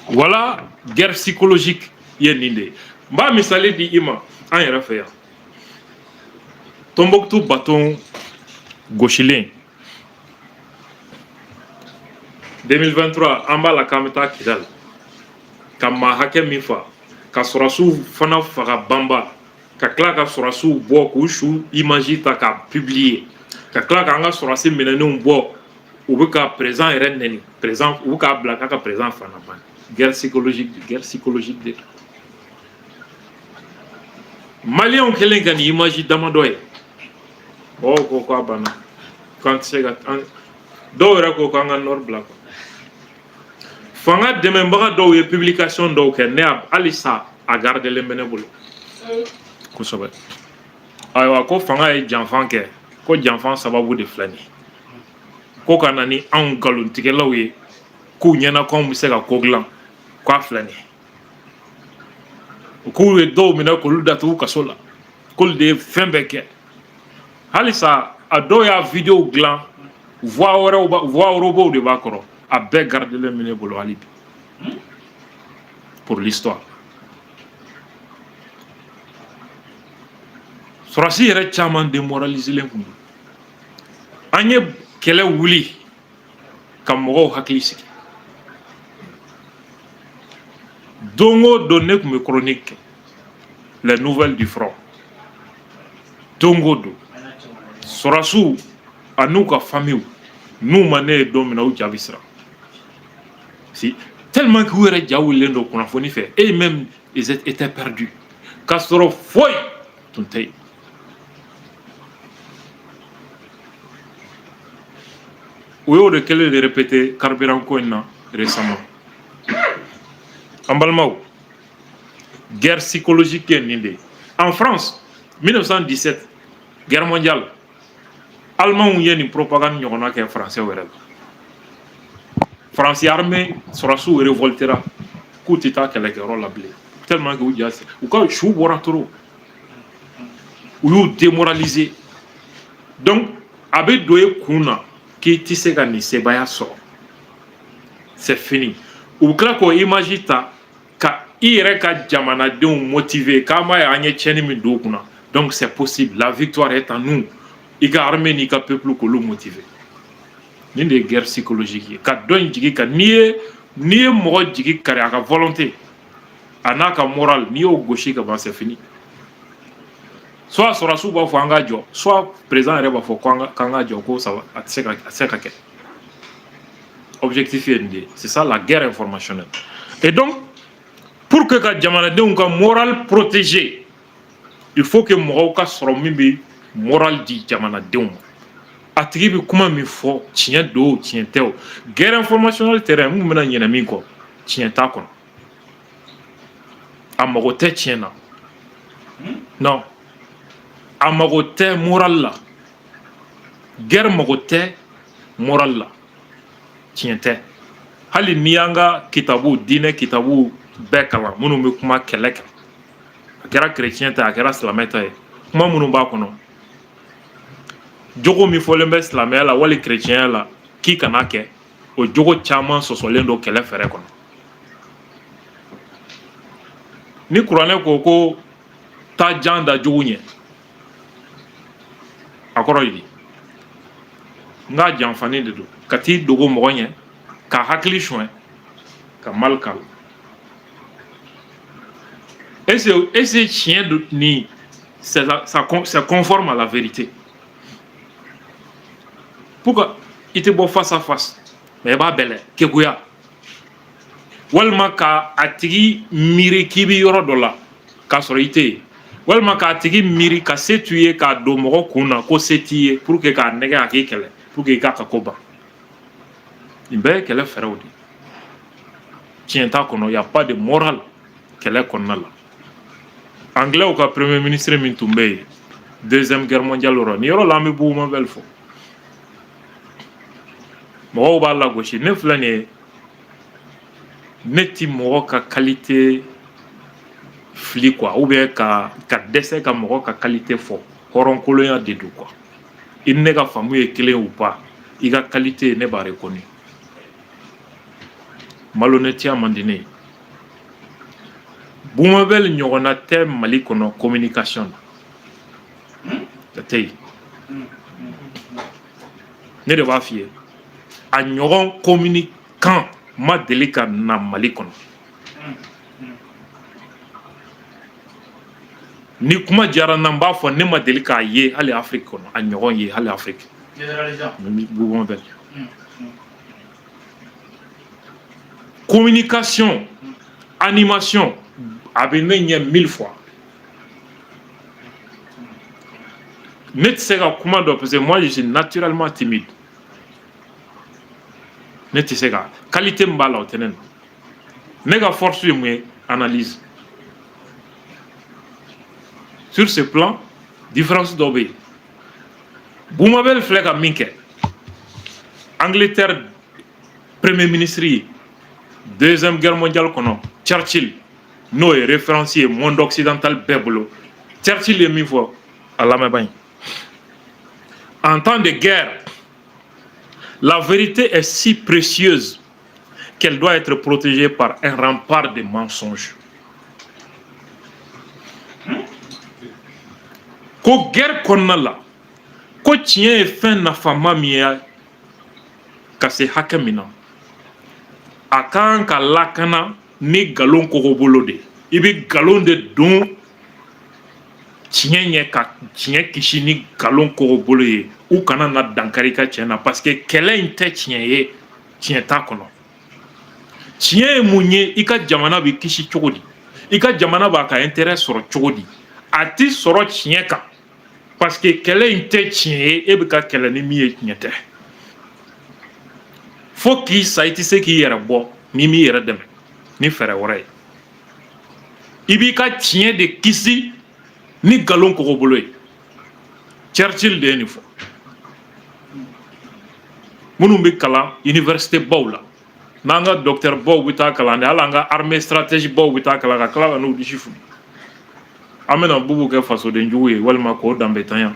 voilà guerre psychologique ye nin de ye n b'a misali di i ma an yɛrɛ fɛ yan Tombouctou baton gosilen 2023 an b'a la k'an bɛ taa Kidal ka maa hakɛ min fa ka sɔrɔsiw fana faga banba ka tila ka sɔrɔsiw bɔ k'u su image ta k'a publier ka tila k'an ka sɔrɔsi minɛnenw bɔ u bɛ ka président yɛrɛ nɛni président u bɛ k'a bila k'a ka président fana ban guerre psychologique de maliyɛnw kɛlen ka nin image damadɔ ye mɔgɔw ko k'a banna k'an tɛ se ka dɔw yɛrɛ ko k'an ka nord bila quoi fanga dɛmɛbaga dɔw ye publication dɔw kɛ ne hali sa a gardelen bɛ ne bolo kosɛbɛ ayiwa ko fanga ye janfan kɛ ko janfan sababu de filɛ nin ye ko ka na ni anw nkalontigɛlaw ye k'u ɲɛna k'anw bɛ se ka ko dilan k'a filɛ nin ye k'u ye dɔw minɛ k'olu datugu kaso la k'olu de ye fɛn bɛɛ kɛ halisa a dɔw y'a video dilan voix wɛrɛw de b'a kɔrɔ a bɛɛ gardelen bɛ ne bolo hali bi pour l'histoire sɔrɔsi yɛrɛ caman démoraliselen kun don an ye kɛlɛ wuli ka mɔgɔw hakili sigi don o don ne tun bɛ chronique kɛ les nouvelles du front don o don sɔrɔsiw a n'u ka famille n'u ma ne ye don min na u ja bɛ siran si tellement que u yɛrɛ ja wulilen don kunnafoni fɛ et même ils étaient perdus k'a sɔrɔ foyi tun tɛ yen o y'o de kɛlen de répéter carburant ko in na récemment an balimaw guerre psychologique ye nin de ye en France 1917 guerre mondiale Allemands ye nin propagande ɲɔgɔnna kɛ français wɛrɛ la France armée sɔrɔsiw révoltera k'u tɛ taa kɛlɛkɛyɔrɔ la bilen tellement que u ja u ka su bɔra trop u y'u démoraliser donc a bɛ don e kun na k'i tɛ se ka nin sebaya sɔrɔ c'est fini u bɛ tila k'o image ta ka i yɛrɛ ka jamanadenw motiver k'a ma ye an ye tiɲɛni min don u kunna donc c'est possible la victoire est en nous i ka armée n'i ka peuple k'olu motiver nin de ye guerre psychologique ye ka dɔ in jigi ka n'i ye mɔgɔ jigi kari a ka volonté a n'a ka moral n'i y'o gosi ka ban c'est fini soit sɔrɔsiw b'a fɔ an ka jɔ soit président yɛrɛ b'a fɔ k'an ka jɔ ko ça va a tɛ se ka kɛ objectif ye nin de ye c'est ça la guerre informationnelle et donc pour que ka jamanadenw ka moral protégé il faut que mɔgɔw ka sɔrɔ min bɛ moral di jamanadenw ma a tigi bɛ kuma min fɔ tiɲɛ don o tiɲɛ tɛ o guerre informationnelle terrain mun bɛna ɲinɛ min kɔ tiɲɛ t'a kɔnɔ a mago tɛ tiɲɛ na non a mago tɛ moral la guerre mago tɛ moral la tiɲɛ tɛ hali n'i y'an ka kitabu diinɛ kitabu bɛɛ kalan minnu bɛ kuma kɛlɛ kan a kɛra chrétien ta a kɛra silamɛ ta ye kuma minnu b'a kɔnɔ jogo min fɔlen bɛ silamɛya la wali chrétienya la k'i kana kɛ o jogo caman sɔsɔlen don kɛlɛ fɛrɛ kɔnɔ ni kuranɛ ko taa jan da jogo ɲɛ a kɔrɔ ye di n ka janfani de don ka t'i dogo mɔgɔ ɲɛ ka hakili suɲɛ ka mal k'a la est-ce tiɲɛ don ni c'est conforme à la vérité pourquoi i tɛ bɔ face à face mais i b'a bɛlɛ kekuya walima ka a tigi miiri k'i bɛ yɔrɔ dɔ la k'a sɔrɔ i tɛ yen walima k'a tigi miiri ka se t'u ye k'a don mɔgɔ kun na ko se t'i ye pour que k'a nɛgɛ a k'i kɛlɛ pour que i k'a ka ko ban nin bɛɛ ye kɛlɛ fɛɛrɛw de tiɲɛ t'a kɔnɔ y a pas de morale kɛlɛ kɔnɔna la anglais ka premier ministre min tun bɛ yen deuxième guerre mondiale yɔrɔ nin yɔrɔ la an bɛ Bougainville fɔ mɔgɔw b'a lagosi ne filɛ nin ye ne ti mɔgɔ ka qualité fili quoi ou bien ka dɛsɛ ka mɔgɔ ka qualité fɔ hɔrɔnkolonya de don quoi i ni ne ka faamu ye kelen ou pas i ka qualité ne b'a reconnu malhonnêteté man di ne ye Bougainville ɲɔgɔnna tɛ Mali kɔnɔ communication na o tɛ yen ne de b'a f'i ye a ɲɔgɔn communicant ma deli ka na Mali kɔnɔ ni kuma diyara n na n b'a fɔ ne ma deli k'a ye hali Afrique kɔnɔ a ɲɔgɔn ye hali Afrique Bougainville communication animation a bɛ ne ɲɛ 1000 fois ne tɛ se ka kuma dɔ parce que moi je suis naturellement timide ne tɛ se ka qualité min b'a la o tɛ ne na ne ka force ye mun ye analyse sur ce plan différence dɔ bɛ yen Bougainville filɛ ka min kɛ Angleterre premier ministre ye deuxième guerre mondiale kɔnɔ Churchill n'o ye référence ye monde occidental bɛɛ bolo Churchill ye min fɔ a lamɛnba in en temps de guerre la vérité est si précieuse qu'elle doit être protégée par un rempart de mensonges. Ko guerre kɔnɔna la ko tiɲɛ ye fɛn nafama min ye ka se hakɛ min na a kan ka lakana ni nkalon kɔgɔbolo de i bɛ nkalon de don tiɲɛ ɲɛ ka tiɲɛ kisi ni nkalon kɔgɔbolo ye u kana na dankari ka tiɲɛ na parce que kɛlɛ in tɛ tiɲɛ ye tiɲɛ t'a kɔnɔ tiɲɛ ye mun ye i ka jamana bɛ kisi cogo di i ka jamana b'a ka intérêt sɔrɔ cogo di a ti sɔrɔ tiɲɛ kan parce que kɛlɛ in tɛ tiɲɛ ye e bɛ ka kɛlɛ ni min ye tiɲɛ tɛ fo k'i sa i tɛ se k'i yɛrɛ bɔ n'i m'i yɛrɛ dɛmɛ ni fɛɛrɛ wɛrɛ ye i b'i ka tiɲɛ de kisi ni nkalon kɔgɔbolo ye Churchill de ye nin fɔ minnu bɛ kalan université baw la n'an ka docteur baw bɛ taa kalan de hali an ka armée stratégie baw bɛ taa kalan ka tila ka n'u disi funu an bɛna bubu kɛ fasodenjugu ye walima k'o danbetanya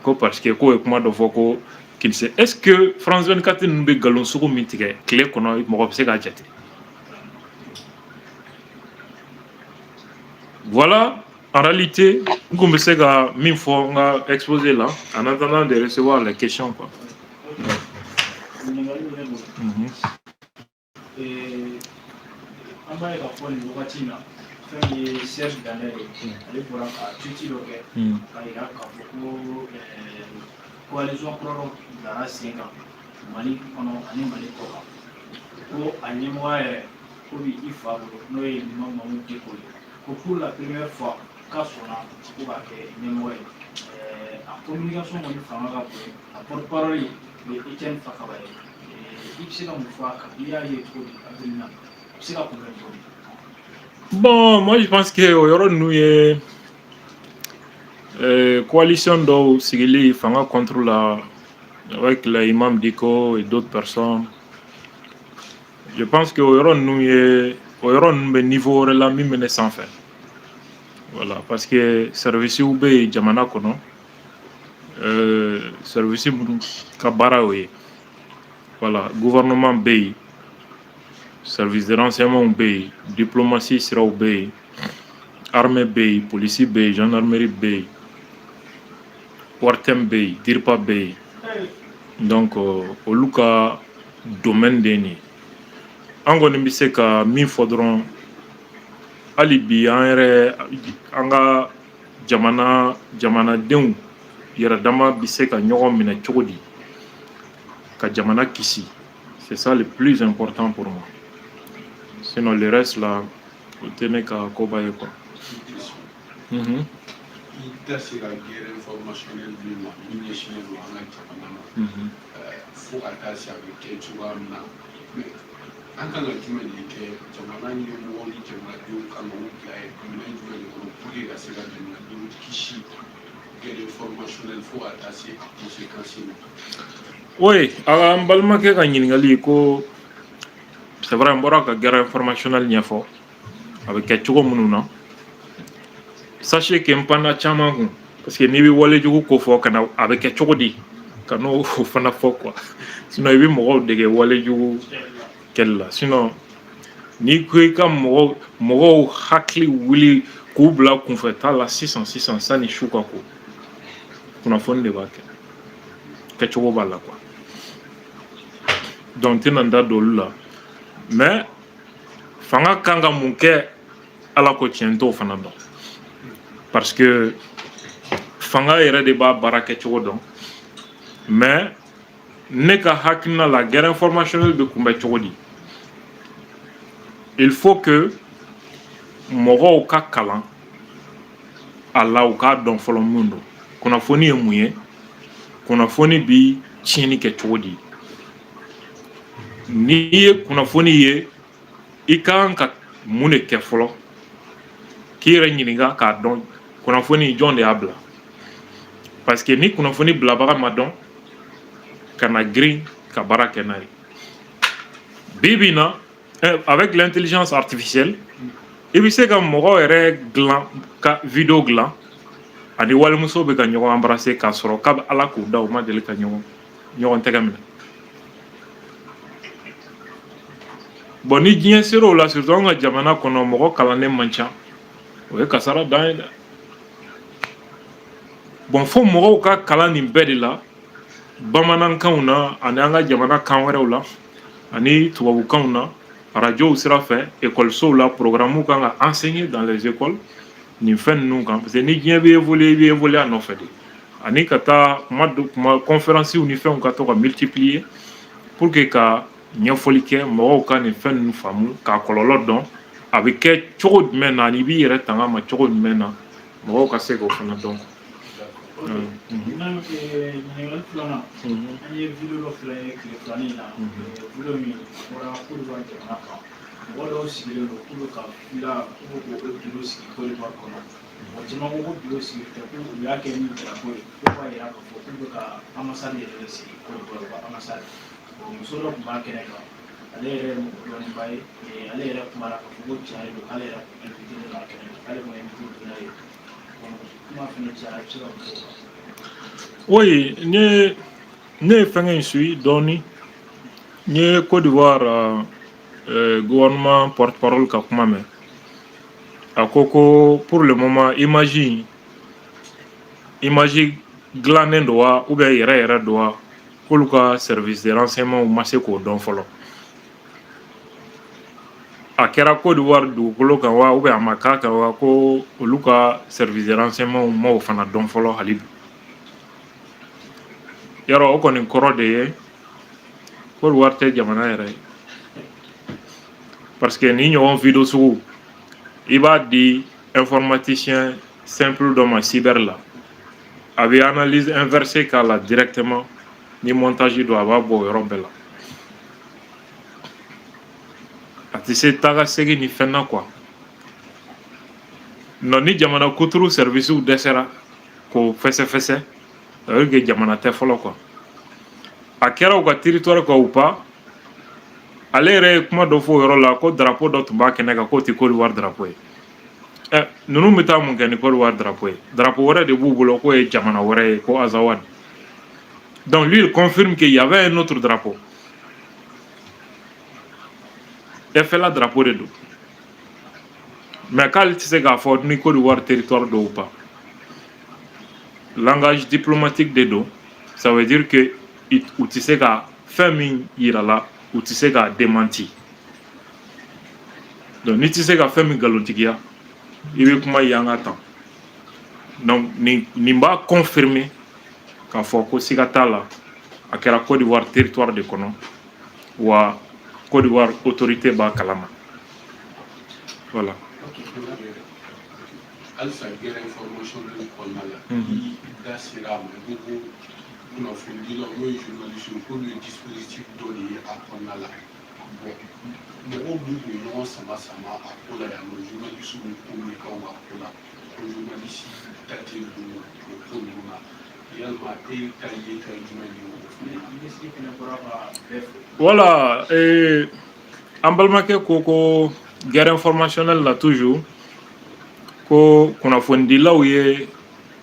ko parce que k'o ye kuma dɔ fɔ ko qu'il sait est-ce que France 24 ninnu bɛ nkalon sugu min tigɛ tile kɔnɔ mɔgɔ bɛ se k'a jate voilà en réalité n kun bɛ se ka min fɔ n ka exposé la en attendant de recevoir les questions quoi. An b'a ye k'a fɔ nin wagati in na fɛn min ye Serge Danel ye ale bɔra ka tweet dɔ kɛ k'a yira k'a fɔ ko coalition kɔrɔ dɔ bilara sen kan Mali kɔnɔ ani Mali kɔ kan ko a ɲɛmɔgɔya yɛrɛ ko bi i fa bolo n'o ye Mamadu Diko ye ko pour la première fois k'a sɔnna ko k'a kɛ ɲɛmɔgɔ ye a communication kɔni fanga ka bon a porte-parole ye Etienne Fakaba ye i bɛ se ka mun fɔ a kan i y'a ye cogo di hakilina a bɛ se ka kunbɛn cogo di. Bon, moi je pense que au yɔrɔ ninnu ye coalition dɔw sigili fanga contre la avec l'imam Diko et d'autres personnes. Je pense que au yɔrɔ ninnu ye o yɔrɔ ninnu bɛ niveau wɛrɛ la min bɛ ne sanfɛ voilà parce que service bɛ yen jamana kɔnɔ service minnu ka baara y'o ye voilà gouvernement bɛ yen service de renseignement bɛ yen diplomatie siraw bɛ yen armée bɛ yen polisi bɛ yen gendarmerie bɛ yen ORTM bɛ yen DIRPA bɛ yen donc olu ka domaine de ye nin ye an kɔni bɛ se ka min fɔ dɔrɔn hali bi an yɛrɛ an ka jamanadenw yɛrɛ dama bɛ se ka ɲɔgɔn minɛ cogo di ka jamana kisi c'est ça le plus important pour moi sinon le reste là o tɛ ne ka koba ye quoi. I da se ka guerre informationnelle min ma min ɲɛsinnen don an ka jamana ma fo ka taa se a bɛ kɛ cogoya min na mais an kan ka jumɛn de kɛ jamana ɲɛmɔgɔ ni jamanadenw kan ka u bila minɛn jumɛn de kɔnɔ pour que ka se ka jamanadenw kisi guerre informationnelle fo ka taa se a conséquences ma. Oui, an balimakɛ ka ɲininkali ko c'est vrai n bɔra ka guerre informationnelle ɲɛfɔ a bɛ kɛ cogo minnu na sachez que n panna caman kun parce que n'i bɛ walejugu ko fɔ ka na a bɛ kɛ cogo di ka n'o fana fɔ quoi sinon i bɛ mɔgɔw dege walejugu kɛlɛ la sinon n'i ko i ka mɔgɔw hakili wuli k'u bila kunfɛta la sisan sanni su ka ko kunnafoni de b'a kɛ kɛcogo b'a la quoi donc n tɛna n da don olu la mais fanga kan ka mun kɛ ala ko tiɲɛ n t'o fana dɔn parce que fanga yɛrɛ de b'a baara kɛcogo dɔn mais ne ka hakilina la guerre informationnelle bɛ kunbɛn cogo di il faut que mɔgɔw ka kalan a la u k'a dɔn fɔlɔ mun don kunnafoni ye mun ye kunnafoni bi tiɲɛni kɛ cogo di n'i ye kunnafoni ye i kan ka mun de kɛ fɔlɔ k'i yɛrɛ ɲininka k'a dɔn kunnafoni jɔn de y'a bila parce que ni kunnafoni bilabaga ma dɔn ka na girin ka baara kɛ n'a ye bi bi in na avec l'intelligence artificielle i bɛ se ka mɔgɔ yɛrɛ dilan ka video dilan ani walimuso bɛ ka ɲɔgɔn embrasser k'a sɔrɔ k'a bɛ ala k'u da u ma deli ka ɲɔgɔn tɛgɛ minɛ bon ni diɲɛ sera o la surtout an ka jamana kɔnɔ mɔgɔ kalannen man ca o ye kasara dan ye dɛ bon fo mɔgɔw ka kalan nin bɛɛ de la bamanankanw na ani an ka jamana kan wɛrɛw la ani tubabukanw na radiow sira fɛ ekɔlisow la programmew kan ka enseigner dans les écoles nin fɛn ninnu kan parce que ni diɲɛ bɛ évoluer i bɛ évoluer a nɔfɛ de ani ka taa kuma conférencew ni fɛnw ka to ka multiplier pour que ka ɲɛfɔli kɛ mɔgɔw ka nin fɛn ninnu faamu k'a kɔlɔlɔ dɔn a bɛ kɛ cogo jumɛn na ani i b'i yɛrɛ tanga ma cogo jumɛn na mɔgɔw ka se k'o fana dɔn. ɲininkali filanan an ye video dɔ filɛ tile filanin na video min bɔra Côte d'Ivoire jamana kan mɔgɔ dɔw sigilen don k'u bɛ ka fila k'u bɛ k'o biro sigi Côte d'Ivoire kɔnɔ caman ko biro sigi tɛ ko u y'a kɛ ni drapeau ye ko b'a yira k'a fɔ k'u bɛ ka ambassade yɛrɛ de sigi Côte d'Ivoire u ka ambassade muso dɔ tun b'a kɛnɛ kan ale yɛrɛ ye mɔgɔ dɔɔninba ye ale yɛrɛ kumara k'a fɔ ko tiɲɛ de don k'ale yɛrɛ tun invité ne la kɛnɛ kan k'ale tun ye invité donna ye kuma fana cayara i bɛ se ka mun fɔ o kan. Oui, ne ye fɛngɛ in suit dɔɔni n ye Côte d'Ivoire gouvernement porte-parole ka kuma mɛn a ko pour le moment image dilannen don wa ou bien yɛrɛ don wa k'olu ka service de renseignement ma se k'o dɔn fɔlɔ a kɛra Côte d'Ivoire dugukolo kan wa ou bien a ma k'a kan wa ko olu ka service de renseignement ma o fana dɔn fɔlɔ hali bi yɔrɔ o kɔni kɔrɔ de ye Côte d'Ivoire tɛ jamana yɛrɛ ye parce que ni ɲɔgɔn video sugu i b'a di informaticien simple dɔ ma cyber la a bɛ analyse inversée k'a la directement ni montage don a b'a bɔ o yɔrɔ bɛɛ la a tɛ se taa ka segin ni fɛn na quoi non ni jamana kuturu servicew dɛsɛra k'o fɛsɛfɛsɛ ça veut dire que jamana tɛ fɔlɔ quoi a kɛra u ka territoire kan ou pas ale yɛrɛ kuma dɔ fɔ o yɔrɔ la ko drapeau dɔ tun b'a kɛnɛ kan k'o tɛ Côte d'Ivoire drapeau ye ninnu bɛ taa mun kɛ ni Côte d'Ivoire drapeau ye drapeau wɛrɛ de b'u bolo k'o ye jamana wɛrɛ ye ko Azawad donc lui il confirme qu'il y avait un autre drapeau FLA drapeau de don mais k'ale tɛ se k'a fɔ ni Côte d'Ivoire territoire don ou pas langage diplomatique de don ça veut dire que u tɛ se ka fɛn min yira la u tɛ se k'a démenti donc n'i tɛ se ka fɛn min nkalontigiya i bɛ kuma yan ka tan donc nin b'a confirmer k'a fɔ ko siga t'a la a kɛra Côte d'Ivoire territoire de kɔnɔ wa Côte d'Ivoire autorité b'a kalama voilà. Alsa guerre information de kɔnɔna la i da sera a ma i ko ko kunnafonidilaw n'o ye journaliste ko le dispositif dɔ de ye a kɔnɔna la bon mɔgɔw b'u kun ɲɔgɔn sama sama a ko la yan nɔ journaliste b'u communiquant ka ko la ko journaliste ta tɛ don o ko ninnu na yalima e ka ye ka jumɛn de ye o voilà an balimakɛ ko guerre informationnelle la toujours ko kunnafonidilaw ye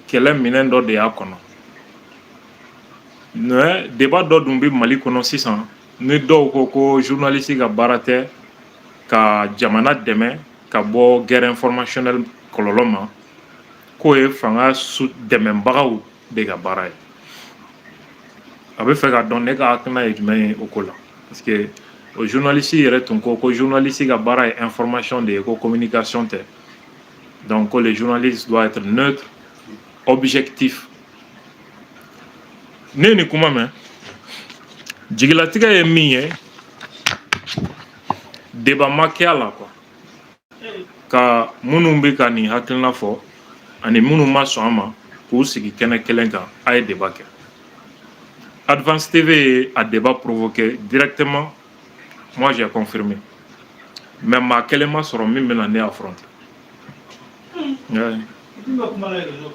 kɛlɛ minɛn dɔ de y'a kɔnɔ mais débat dɔ dun bɛ Mali kɔnɔ sisan ni dɔw ko journaliste ka baara tɛ ka jamana dɛmɛ ka bɔ guerre informationnelle kɔlɔlɔ ma k'o ye fanga dɛmɛbagaw de ka baara ye a bɛ fɛ ka dɔn ne ka hakilina ye jumɛn ye o ko la parce que o journaliste yɛrɛ tun ko journaliste ka baara ye information de ye ko communication tɛ donc que les journalistes doivent être neutres, objectifs. Ne ni kuma mɛn jigilatigɛ ye min ye débat ma kɛ a la quoi ka minnu bɛ ka nin hakilina fɔ ani minnu ma sɔn a ma k'u sigi kɛnɛ kelen kan a ye débat kɛ Advance TV ye a débat provoqué directement moi j'ai confirmé mais maa kelen ma sɔrɔ min bɛna ne affronter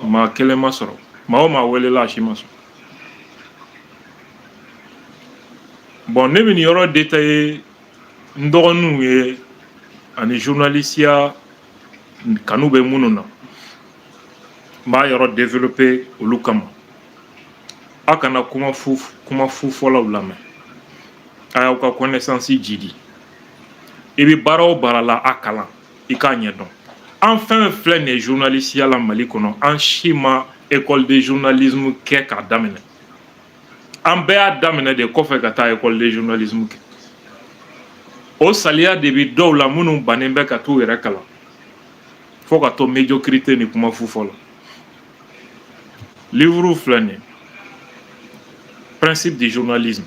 maa kelen ma sɔrɔ maa o maa welela a si ma sɔn bon ne bɛ nin yɔrɔ détaillé n dɔgɔninw ye ani journalisiya kanu bɛ minnu na n b'a yɔrɔ développé olu kama a kana kuma fu fɔlaw lamɛn a y'aw ka connaissance jidi i bɛ baara o baara la a kalan i k'a ɲɛdɔn an fɛn filɛ nin ye journalisiya la Mali kɔnɔ an si ma école de journalisme kɛ k'a daminɛ an bɛɛ y'a daminɛ de kɔfɛ ka taa école de journalisme kɛ o saliya de bɛ dɔw la minnu bannen bɛ ka t'u yɛrɛ kalan fo ka to médiocrité ni kuma fu fɔ la livre filɛ nin ye principe du journalisme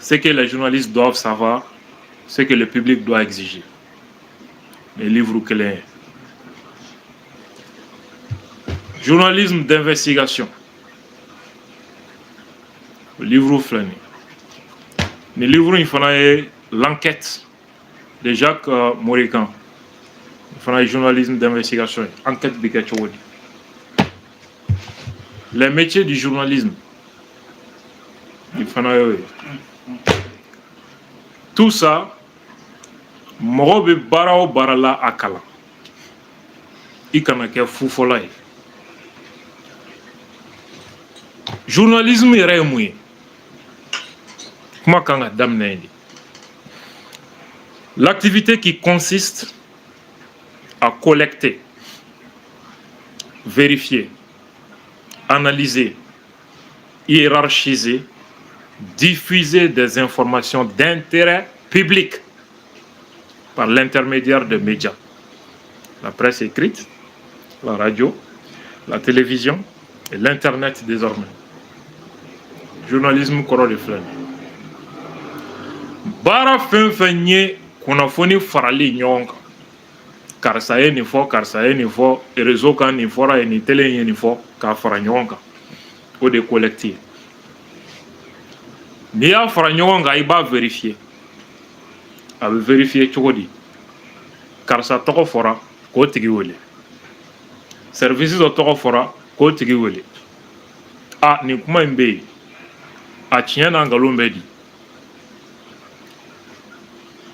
ce que les journalistes doivent savoir ce que le public doit exiger les livres kelen ye journalisme d'investigation o livre filɛ nin ye nin livre in fana ye l'enquête de Jacques Morican o fana ye journalisme d'investigation ye enquête bɛ kɛ cogo di les métiers du journalisme il fana y'o ye tout ça mɔgɔ bɛ baara o baara la a kalan i kana kɛ fufɔla ye journalisme yɛrɛ ye mun ye kuma kan ka daminɛ yen de l'activité qui consiste à collecter vérifier analyser hiérarchiser diffuser des informations d'intérêt public par l'intermédiaire de médias, la presse écrite, la radio, la télévision et l'Internet désormais. Journalisme kɔrɔ de filɛ nin ye. Baara fɛn fɛn ye kunnafoni farali ɲɔgɔn kan. Karisa ye nin fɔ, karisa ye nin fɔ, réseau kan nin fɔra ye, nin télé ye nin fɔ, k'a fara ɲɔgɔn kan. O de ye collecte ye. N'i y'a fara ɲɔgɔn kan, i b'a vérifier. A bɛ vérifier cogo di karisa tɔgɔ fɔra k'o tigi wele service dɔ tɔgɔ fɔra k'o tigi wele a nin kuma in bɛ yen a tiɲɛ n'a nkalon bɛ di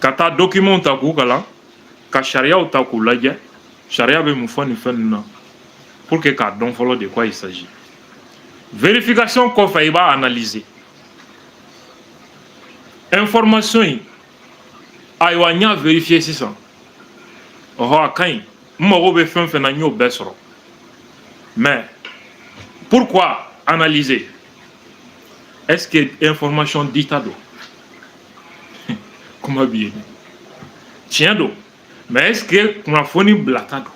ka taa document ta k'u kalan ka sariyaw ta k'u lajɛ sariya bɛ mun fɔ nin fɛn ninnu na pour que k'a dɔn fɔlɔ de quoi il s'agit vérification kɔfɛ i b'a analyser information in ayiwa n y'a vérifier sisan ɔhɔ a ka ɲi n mago bɛ fɛn fɛn na n y'o bɛɛ sɔrɔ mais pourquoi analyser est-ce que information dita don kuma b'i ye tiɲɛ don mais est-ce que kunnafoni bilata don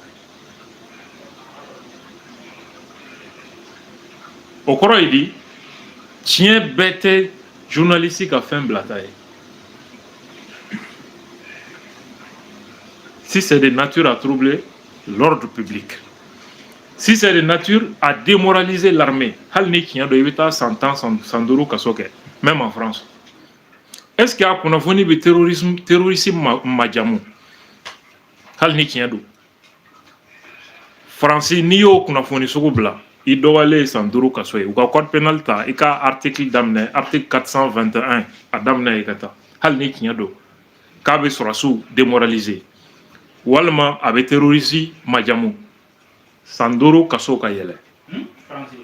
o kɔrɔ ye di tiɲɛ bɛɛ tɛ journaliste ka fɛn bilata ye si c'est de nature à troubler l'ordre public si c'est de nature à démoraliser l'armée hali ni tiɲɛ don i bɛ taa san 10 san 5 kaso kɛ même en France est-ce que a kunnafoni bɛ terrorisme majamu hali ni tiɲɛ don Faransi n'i y'o kunnafoni sugu bila i dɔgɔyalen san 5 kaso ye u ka code pénal ta i ka article daminɛ article 421 a daminɛ ye ka taa hali ni tiɲɛ don k'a bɛ sɔrɔsiw démoraliser walima a bɛ terroriste majamu san 5 kaso ka yɛlɛ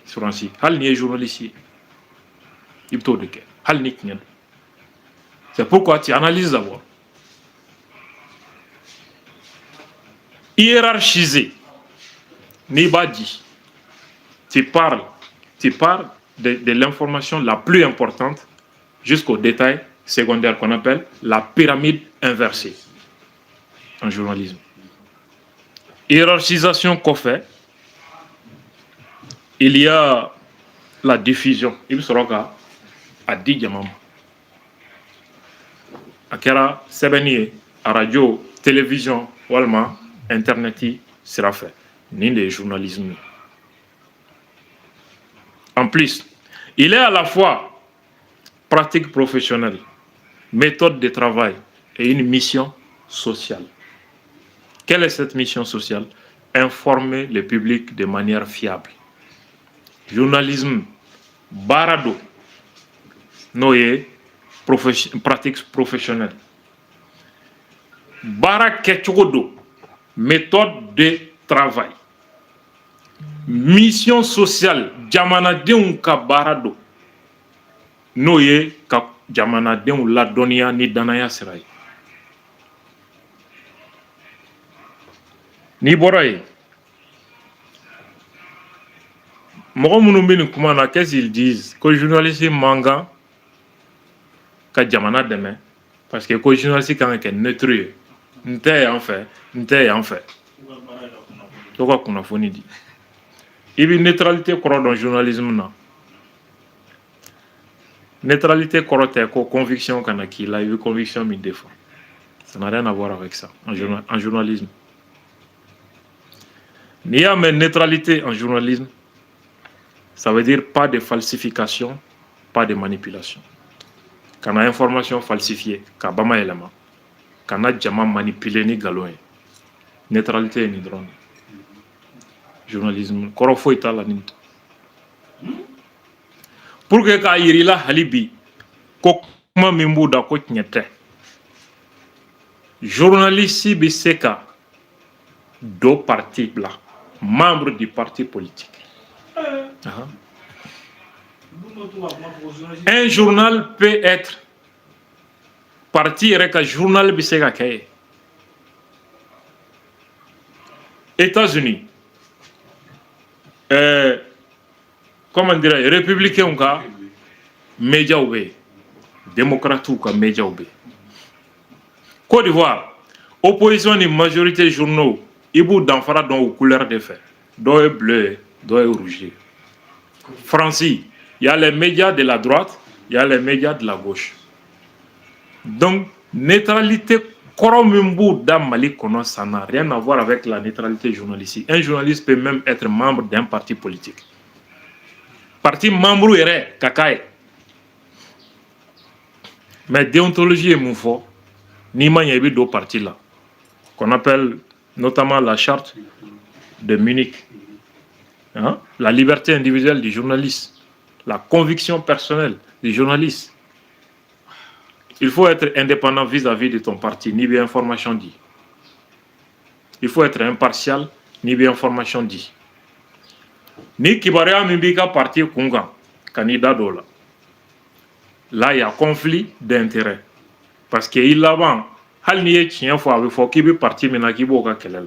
Faransi hali ni ye journaliste ye i bɛ t'o de kɛ hali ni tiɲɛ don c'est pourquoi tu analyses d'abord hiérarchiser n'i b'a di tu parles de l'information la plus importante jusqu'au détail secondaire qu'on appelle la pyramide inversée en journalisme. Hiérarchisation qu'on fait, il y a la diffusion. Il sera à 10 diamants. À Kera, Sebeni, à radio, télévision, Walma, Internet, sera fait. Ni des journalisme. En plus, il est à la fois pratique professionnelle, méthode de travail et une mission sociale. Quelle est cette mission sociale? Informer le public de manière fiable. Journalisme, barado, noye, pratique professionnelle. Bara ketchogodo, méthode de travail. Mission sociale, jamanadenw ka baara don n'o ye ka jamanadenw ladɔnniya ni danaya sira ye n'i bɔra yen mɔgɔ minnu bɛ nin kuma na qu'est-ce qu'ils disent ko journaliste man kan ka jamana dɛmɛ parce que ko journaliste kan ka kɛ neutre ye n tɛ yan fɛ n tɛ yan fɛ to ka kunnafoni di il y a une neutralité dans le journalisme. Neutralité correcte, conviction qu'il a eu conviction mais défaut. Ça n'a rien à voir avec ça en journalisme. Il y a une neutralité en journalisme. Ça veut dire pas de falsification, pas de manipulation. Quand on a information falsifiée, quand on a un élément, quand on a manipulé ni galoin, neutralité ni drone. Journalisme kɔrɔ foyi t'a la nin pour que k'a yiri la hali bi ko kuma min b'u da ko tiɲɛ tɛ journaliste bɛ se ka dɔ parti bila membre du parti politique un journal peut être parti yɛrɛ ka journal bɛ se ka kɛ ye États-Unis comment dire, républicains ou ka médias ou démocrates ou ka médias ou Côte d'Ivoire, opposition ni majorité journaux, ils bout d'enfara dans aux couleurs de fait, d'où est bleu, d'où est rouge. France, il y a les médias de la droite, il y a les médias de la gauche. Donc neutralité dans Mali, ça n'a rien à voir avec la neutralité journalistique. Un journaliste peut même être membre d'un parti politique. Parti membre est kakaï. Mais déontologie est mon fort. Ni man y a deux partis là. Qu'on appelle notamment la charte de Munich. Hein? La liberté individuelle du journaliste. La conviction personnelle du journaliste. il faut être indépendant vis-à-vis de ton parti, ni bien information dit. Il faut être impartial, ni bien information dit. Ni kibaria mimbika parti kunga, candidat dola. Là, il y a conflit d'intérêts. Parce qu'il a avant, hal ni chien faut faut qu'il be parti mena ki boka kelel.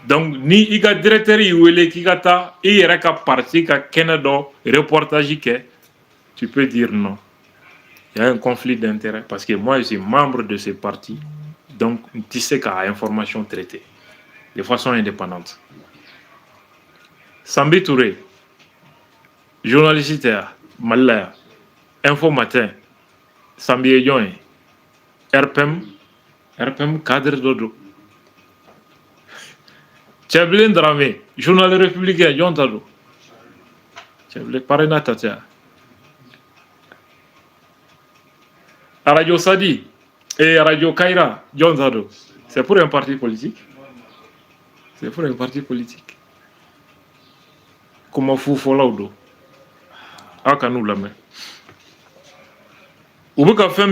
Donc ni iga directeur yi wele ki kata i yere ka parti ka kenado reportage ke, tu peux dire non. Il y a un conflit d'intérêts parce que moi je suis membre de ce parti, donc tu sais qu'à information traitée de façon indépendante. Sambi Touré, journaliste Malaya, Info Matin, Sambi Ejoin, RPM cadre dodo. Tcheblin Dramé, journal républicain, John Tado. Tcheblin Parena Tatia. Radio Sadi et Radio Kaira, John Tado. C'est pour un parti politique. C'est pour un parti politique. Comment fou folaudo? Akanou la main. Ou bien fait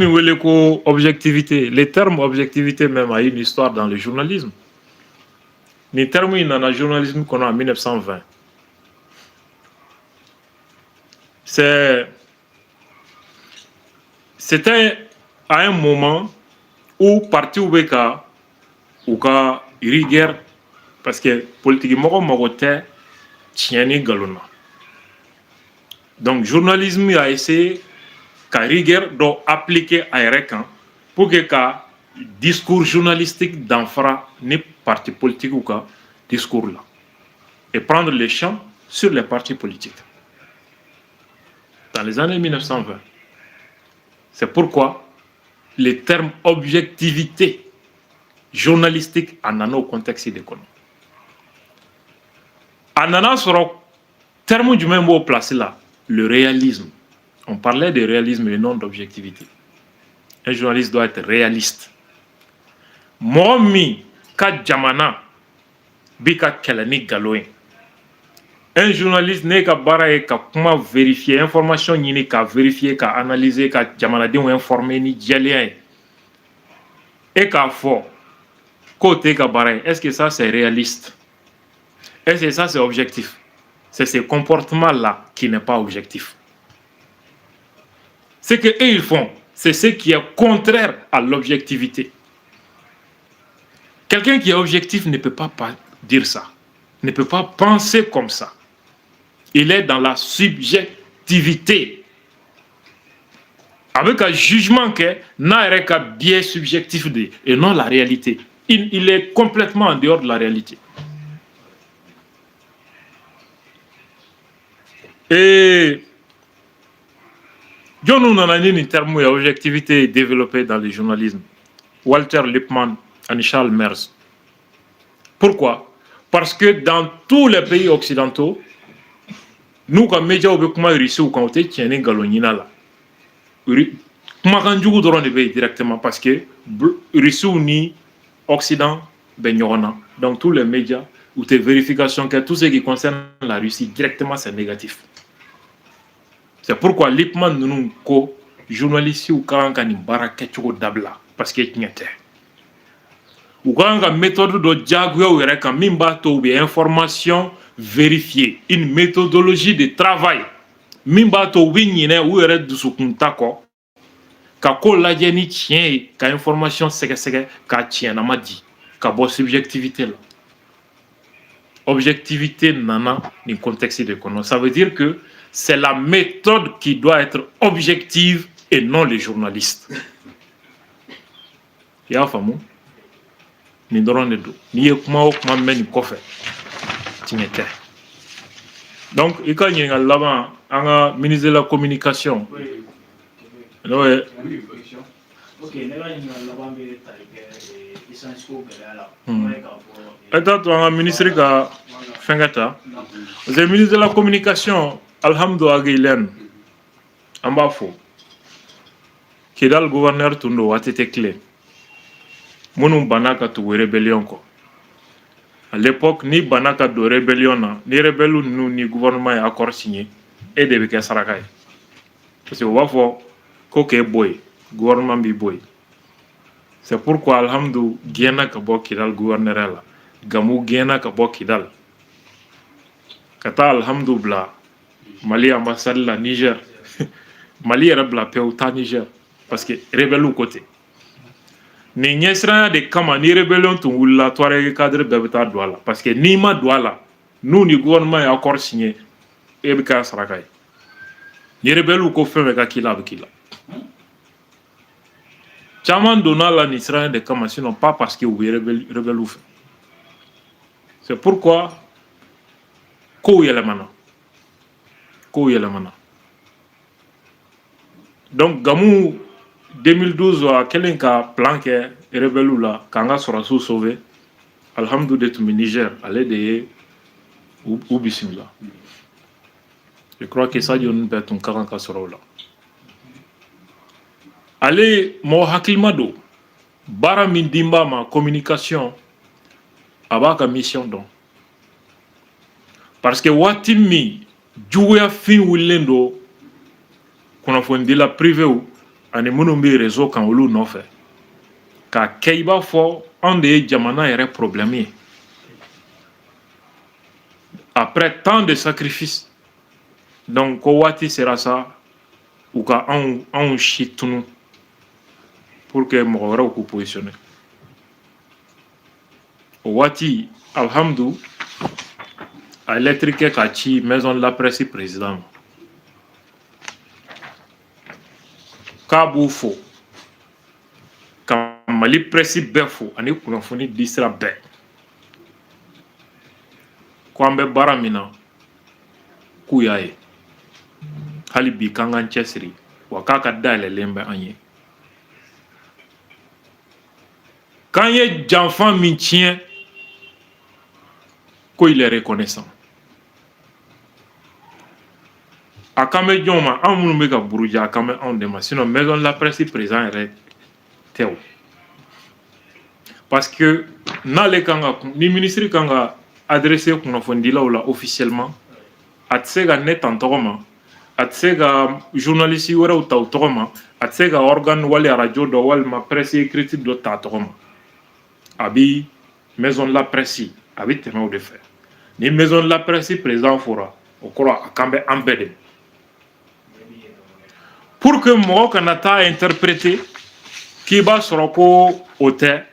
objectivité. Les termes objectivité même a une histoire dans le journalisme. Les termes dans le journalisme qu'on a en 1920. C'était à un moment où parti Oubeka ou ka rigueur parce que politique mogote tieni galona. Donc journalisme a essayé ka rigueur do appliquer à Erekan pour que ka discours journalistique d'enfra ni parti politique ou ka discours là et prendre les champs sur les partis politiques dans les années 1920. C'est pourquoi les termes objectivité journalistique en a au contexte d'économie. En a sur le terme du même mot placé là, le réalisme. On parlait de réalisme et non d'objectivité. Un journaliste doit être réaliste. Momi ka jamana bika kelani galoin. Un journaliste n'est qu'à barrer, qu'à comment vérifier, information n'y qu'à vérifier, qu'à analyser, qu'à jamana ou informer ni dialien. Et qu'à fort, côté qu'à barrer, est-ce que ça c'est réaliste? Est-ce que ça c'est objectif? C'est ce comportement-là qui n'est pas objectif. Ce qu'eux ils font, c'est ce qui est contraire à l'objectivité. Quelqu'un qui est objectif ne peut pas dire ça, ne peut pas penser comme ça. Il est dans la subjectivité. Avec un jugement que n'a qu'un biais subjectif et non la réalité. Il est complètement en dehors de la réalité. Et John nous a un terme d'objectivité développé dans le journalisme. Walter Lippmann et Charles Mers. Pourquoi? Parce que dans tous les pays occidentaux, nous, comme médias, on peut réussir au côté qui est un galonina là. Comment on peut directement parce que Russie ni Occident, ben donc tous les médias ou tes vérifications que tout ce qui concerne la Russie directement c'est négatif. C'est pourquoi Lippmann nous ko journaliste ou quand on baraka choko dabla parce que nyete. Ou quand on méthode de diagua ou quand mimba to be information vérifiée, une méthodologie de travail. Mimba to winyine ou ere du sukuntako. Ka ko la jeni tien ka information sege ka tien na madi ka bo subjectivité là. Objectivité nana dans contexte de l'économie. Ça veut dire que c'est la méthode qui doit être objective et non les journalistes. Ya famu ni doron de do ni kuma men ko fe tinete. Donc il y a là-bas un ministre de la communication. Oui. Ok, un ministre qui a fait le ministre de la communication, Alhamdoulilah, en bas faux. Qui est le gouverneur Tundo a été clé. Mon banaka tu rébellion ko. À l'époque, ni banaka de rébellion, ni rébellion ni gouvernement accord signé et de Bika Sarakay. Parce que on va voir Koke boy, gouvernement bi boy. C'est pourquoi alhamdou gena ka bo kidal gouverneur la. Gamu gena ka bo kidal. Kata alhamdou bla Mali ambassade la Niger. Mali yɛrɛ bila pewu taa Niger parce que rebelle côté. Ni ɲɛsiranya de kama ni rebellion tun wulila Touareg cadre bɛɛ bɛ taa don a la parce que n'i ma don a la n'u ni gouvernement ye accord signé e bɛ k'a saraka ye. Ni rebelle ko fɛn bɛɛ ka k'i la a bɛ k'i la. Caman donna la ni siranya de kama sinon pas parce que u bɛ rebelle fɛ. C'est pourquoi kow yɛlɛmana. Kow yɛlɛmana. Donc Gamou 2012 a kelen ka plan kɛ rebelle la k'an ka sɔrɔsiw sauver alhamdoulilah tun bɛ Niger ale de ye u bisimila. Je crois que Sadio ninnu bɛɛ tun ka kan ka sɔrɔ o la. Ale mɔgɔ hakilima don baara min di b'a ma communication a b'a ka mission dɔn parce que waati min juguya fin wulilen don kunnafonidila privéw ani minnu bɛ réseau kan olu nɔfɛ k'a kɛ i b'a fɔ anw de ye jamana yɛrɛ problème ye après tant de sacrifices donc ko waati sera sa u ka anw si tunu pour que mɔgɔ wɛrɛw k'u positionner o waati alhamdu a lettre kɛ k'a ci maison de la presse président ma k'a b'u fo ka Mali presse bɛɛ fo ani kunnafoni di sira bɛɛ ko an bɛ baara min na k'u y'a ye hali bi k'an k'an cɛsiri wa k'a ka dayɛlɛlen bɛ an ye k'an ye janfan min tiɲɛ ko il est reconnaissant a kan bɛ jɔn ma anw minnu bɛ ka buruja a kan bɛ anw de ma sinon maison de la presse président yɛrɛ tɛ o parce que n'ale kan ka ni ministre kan ka adresser kunnafonidilaw la officiellement a tɛ se ka ne tan tɔgɔ ma a tɛ se ka journaliste wɛrɛw ta u tɔgɔ ma a tɛ se ka organe wali radio dɔ walima presse écrite dɔ ta a tɔgɔ ma a bi maison de la presse a bi tɛmɛ o de fɛ ni maison de la presse président fora o kɔrɔ a kan bɛ an bɛɛ de pour que mɔgɔ kana taa interpréter k'i b'a sɔrɔ ko o tɛ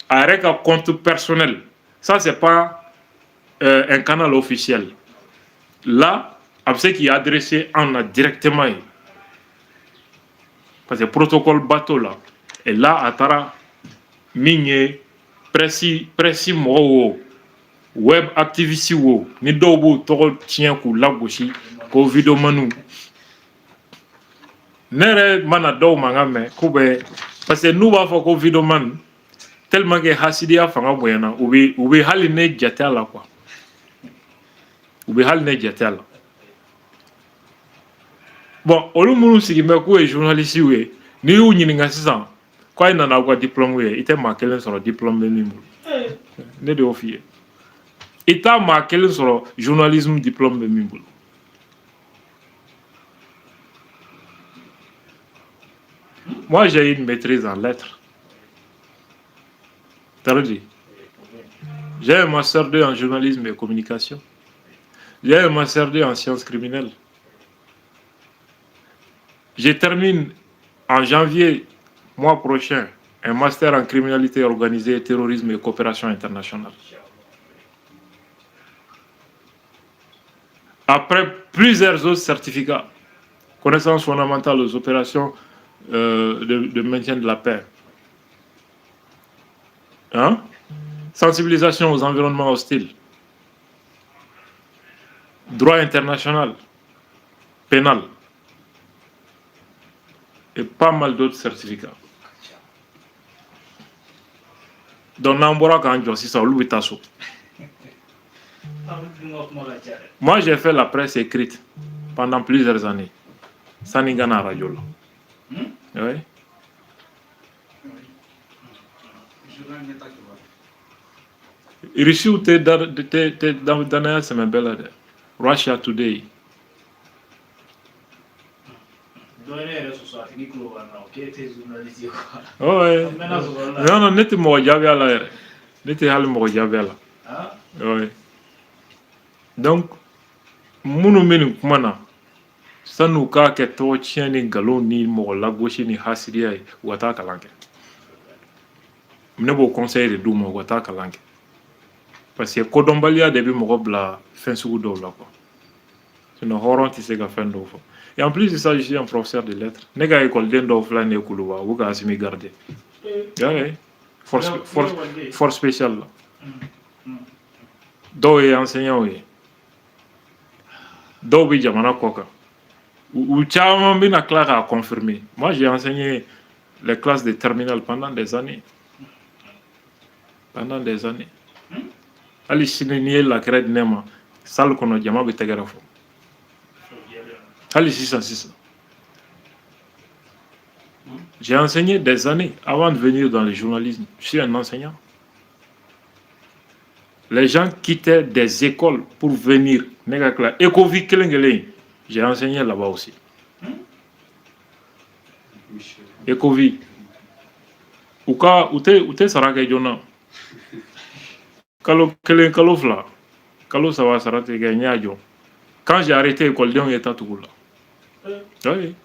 a yɛrɛ ka compte personnel ça c'est pas un canal officiel là a bɛ se k'i adresser an na directement ye parce que protocole bateau la et là a taara min ye presse mɔgɔw wo web activiste wo ni dɔw b'u tɔgɔ tiɲɛ k'u lagosi ko videomaniw ne yɛrɛ mana dɔw mankan mɛn ko bɛ parce que n'u b'a fɔ ko videoman tellement que hasidiya fanga bonyana u bɛ hali ne jate a la quoi u bɛ hali ne jate a la bon olu minnu sigilen bɛ k'u ye journaliste ye n'i y'u ɲininka sisan k'a nana aw ka diplôme ye i tɛ maa kelen sɔrɔ diplôme bɛ min bolo ne de y'o f'i ye i t'a maa kelen sɔrɔ journalisme diplôme bɛ min bolo moi j'ai une maîtrise en lettres t'as dit j'ai un master 2 en journalisme et communication j'ai un master 2 en sciences criminelles je termine en janvier mois prochain un master en criminalité organisée, terrorisme et coopération internationale. Après plusieurs autres certificats, connaissances fondamentales aux opérations de maintien de la paix, hein? Sensibilisation aux environnements hostiles, droit international, pénal, et pas mal d'autres certificats. Donc, moi, j'ai fait la presse écrite pendant plusieurs années. Saningana Radio. Oui. Russia Today. Ouais. Non, non, n'était pas javé à la. N'était pas le javé à la. Ouais. Donc, munu menu kumana. Sanu ka ke to tieni galon ni mo la gauche ni hasiria wata kalanke. Mne bo conseil de dumo wata kalanke. Parce que kodombalia debi mo bla fin sugu do la quoi. Sinon horon ti se ga fin do fo. Et en plus de ça, je suis un professeur de lettres. Nega école den do fla ne kuluwa ou ga asimi garder. Ouais. Force spéciale là. Do est enseignant oui. Do bi jamana koka. Ou Tchaman bin a clair à confirmer. Moi, j'ai enseigné les classes de terminale pendant des années. Pendant des années. Ali Sinini la crête Nema, salle qu'on a diamant Betegarafo. Ali 606. J'ai enseigné des années avant de venir dans le journalisme. Je suis un enseignant. Les gens quittaient des écoles pour venir. Écovi Kelengele. J'ai enseigné là-bas aussi. Écovi. Uka, ute saraka jona. Kalo kelen kalo fla. Kalo sawa sarate ganyajo. Quand j'ai arrêté l'école, il était tout là. Oui.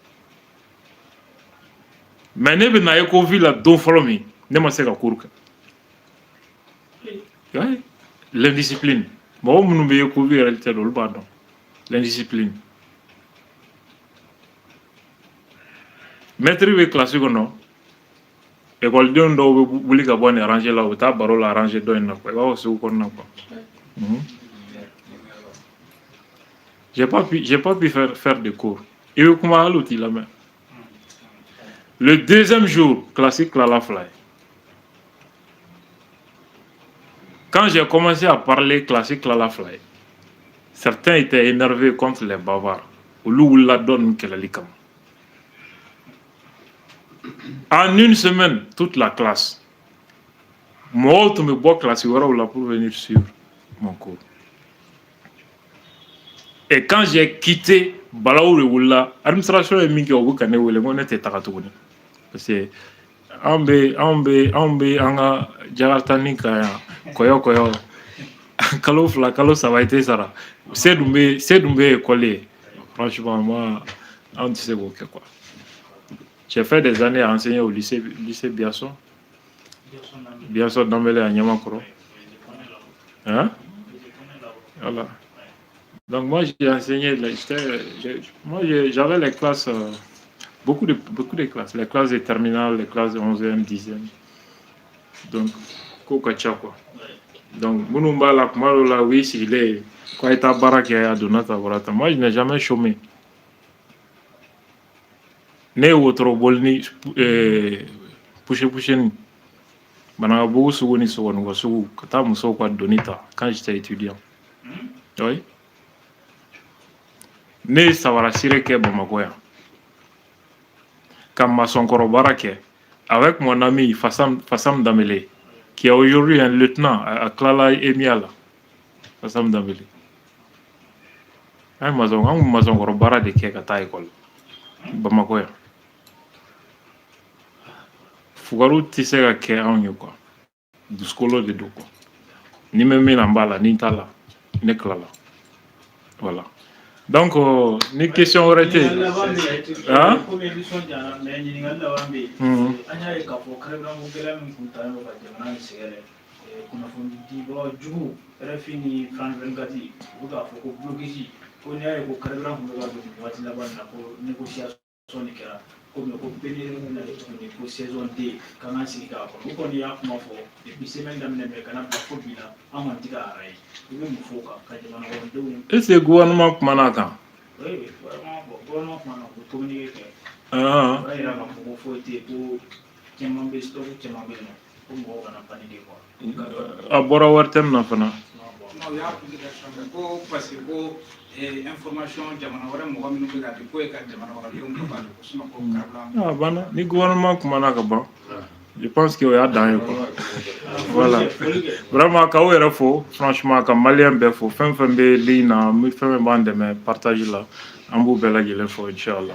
Mais ne bin na Écovi la don follow me. Ne ma se ka kurka. Oui. L'indiscipline. Bon, nous be Écovi réalité do le pardon. L'indiscipline. Maître be classe ko non. École don do buli ka bonne arranger là, ta baro la arranger do na ko. Ba so ko na ko. J'ai pas pu faire de cours. Et comment l'outil la main. Le deuxième jour, classique la fly. Quand j'ai commencé à parler classique la fly, certains étaient énervés contre les bavards. Ou l'ou la donne qu'elle a. En une semaine, toute la classe. Moi, je me bois classe pour venir suivre mon cours. Et quand j'ai quitté Balaou l'administration est mingi au Bukane où le monde était takatouni. Parce que ambe anga jaratani kaya koyo kalo fla kalo ça va être ça. C'est dumbe collé. Franchement moi on sait quoi. J'ai fait des années à enseigner au lycée Biasson. Biasson Dambélé à Nyamakoro. Hein? Voilà. Donc moi j'ai enseigné, j'avais les classes, beaucoup de classes, les classes de terminale, les classes de 11e, 10e. Donc, Kokacha quoi. Donc, Mounumba la Kumalo la oui, s'il est, quoi est à Baraki à Donata Vorata. Moi je n'ai jamais chômé. Né ou trop bolni, pouché ni. Bana beaucoup souveni souveni wa sou, kata muso quoi Donita quand j'étais étudiant. Oui. Ne savara sire ke Bamako ya. Comme Massonkoro Barake, avec mon ami Fassam Damele, qui est aujourd'hui un lieutenant à Klala Emiala. Fassam Damele. Un Massonkoro Bara de Kekata école. Bamako ya. Fugaru Tisera Ke Anyo quoi. Du scolo de Doko. Ni même Nambala, ni Tala, ni Klala. Voilà. Donc, ni question aurait été. Hein? Et c'est le gouvernement qui m'a dit. Oui, le gouvernement je pense qu'il y a dans voilà. Vraiment, quand il faut, franchement, quand Malien ben faut, fin lina, mi fin bande mais partage là, en bout bella il faut, Inch'Allah.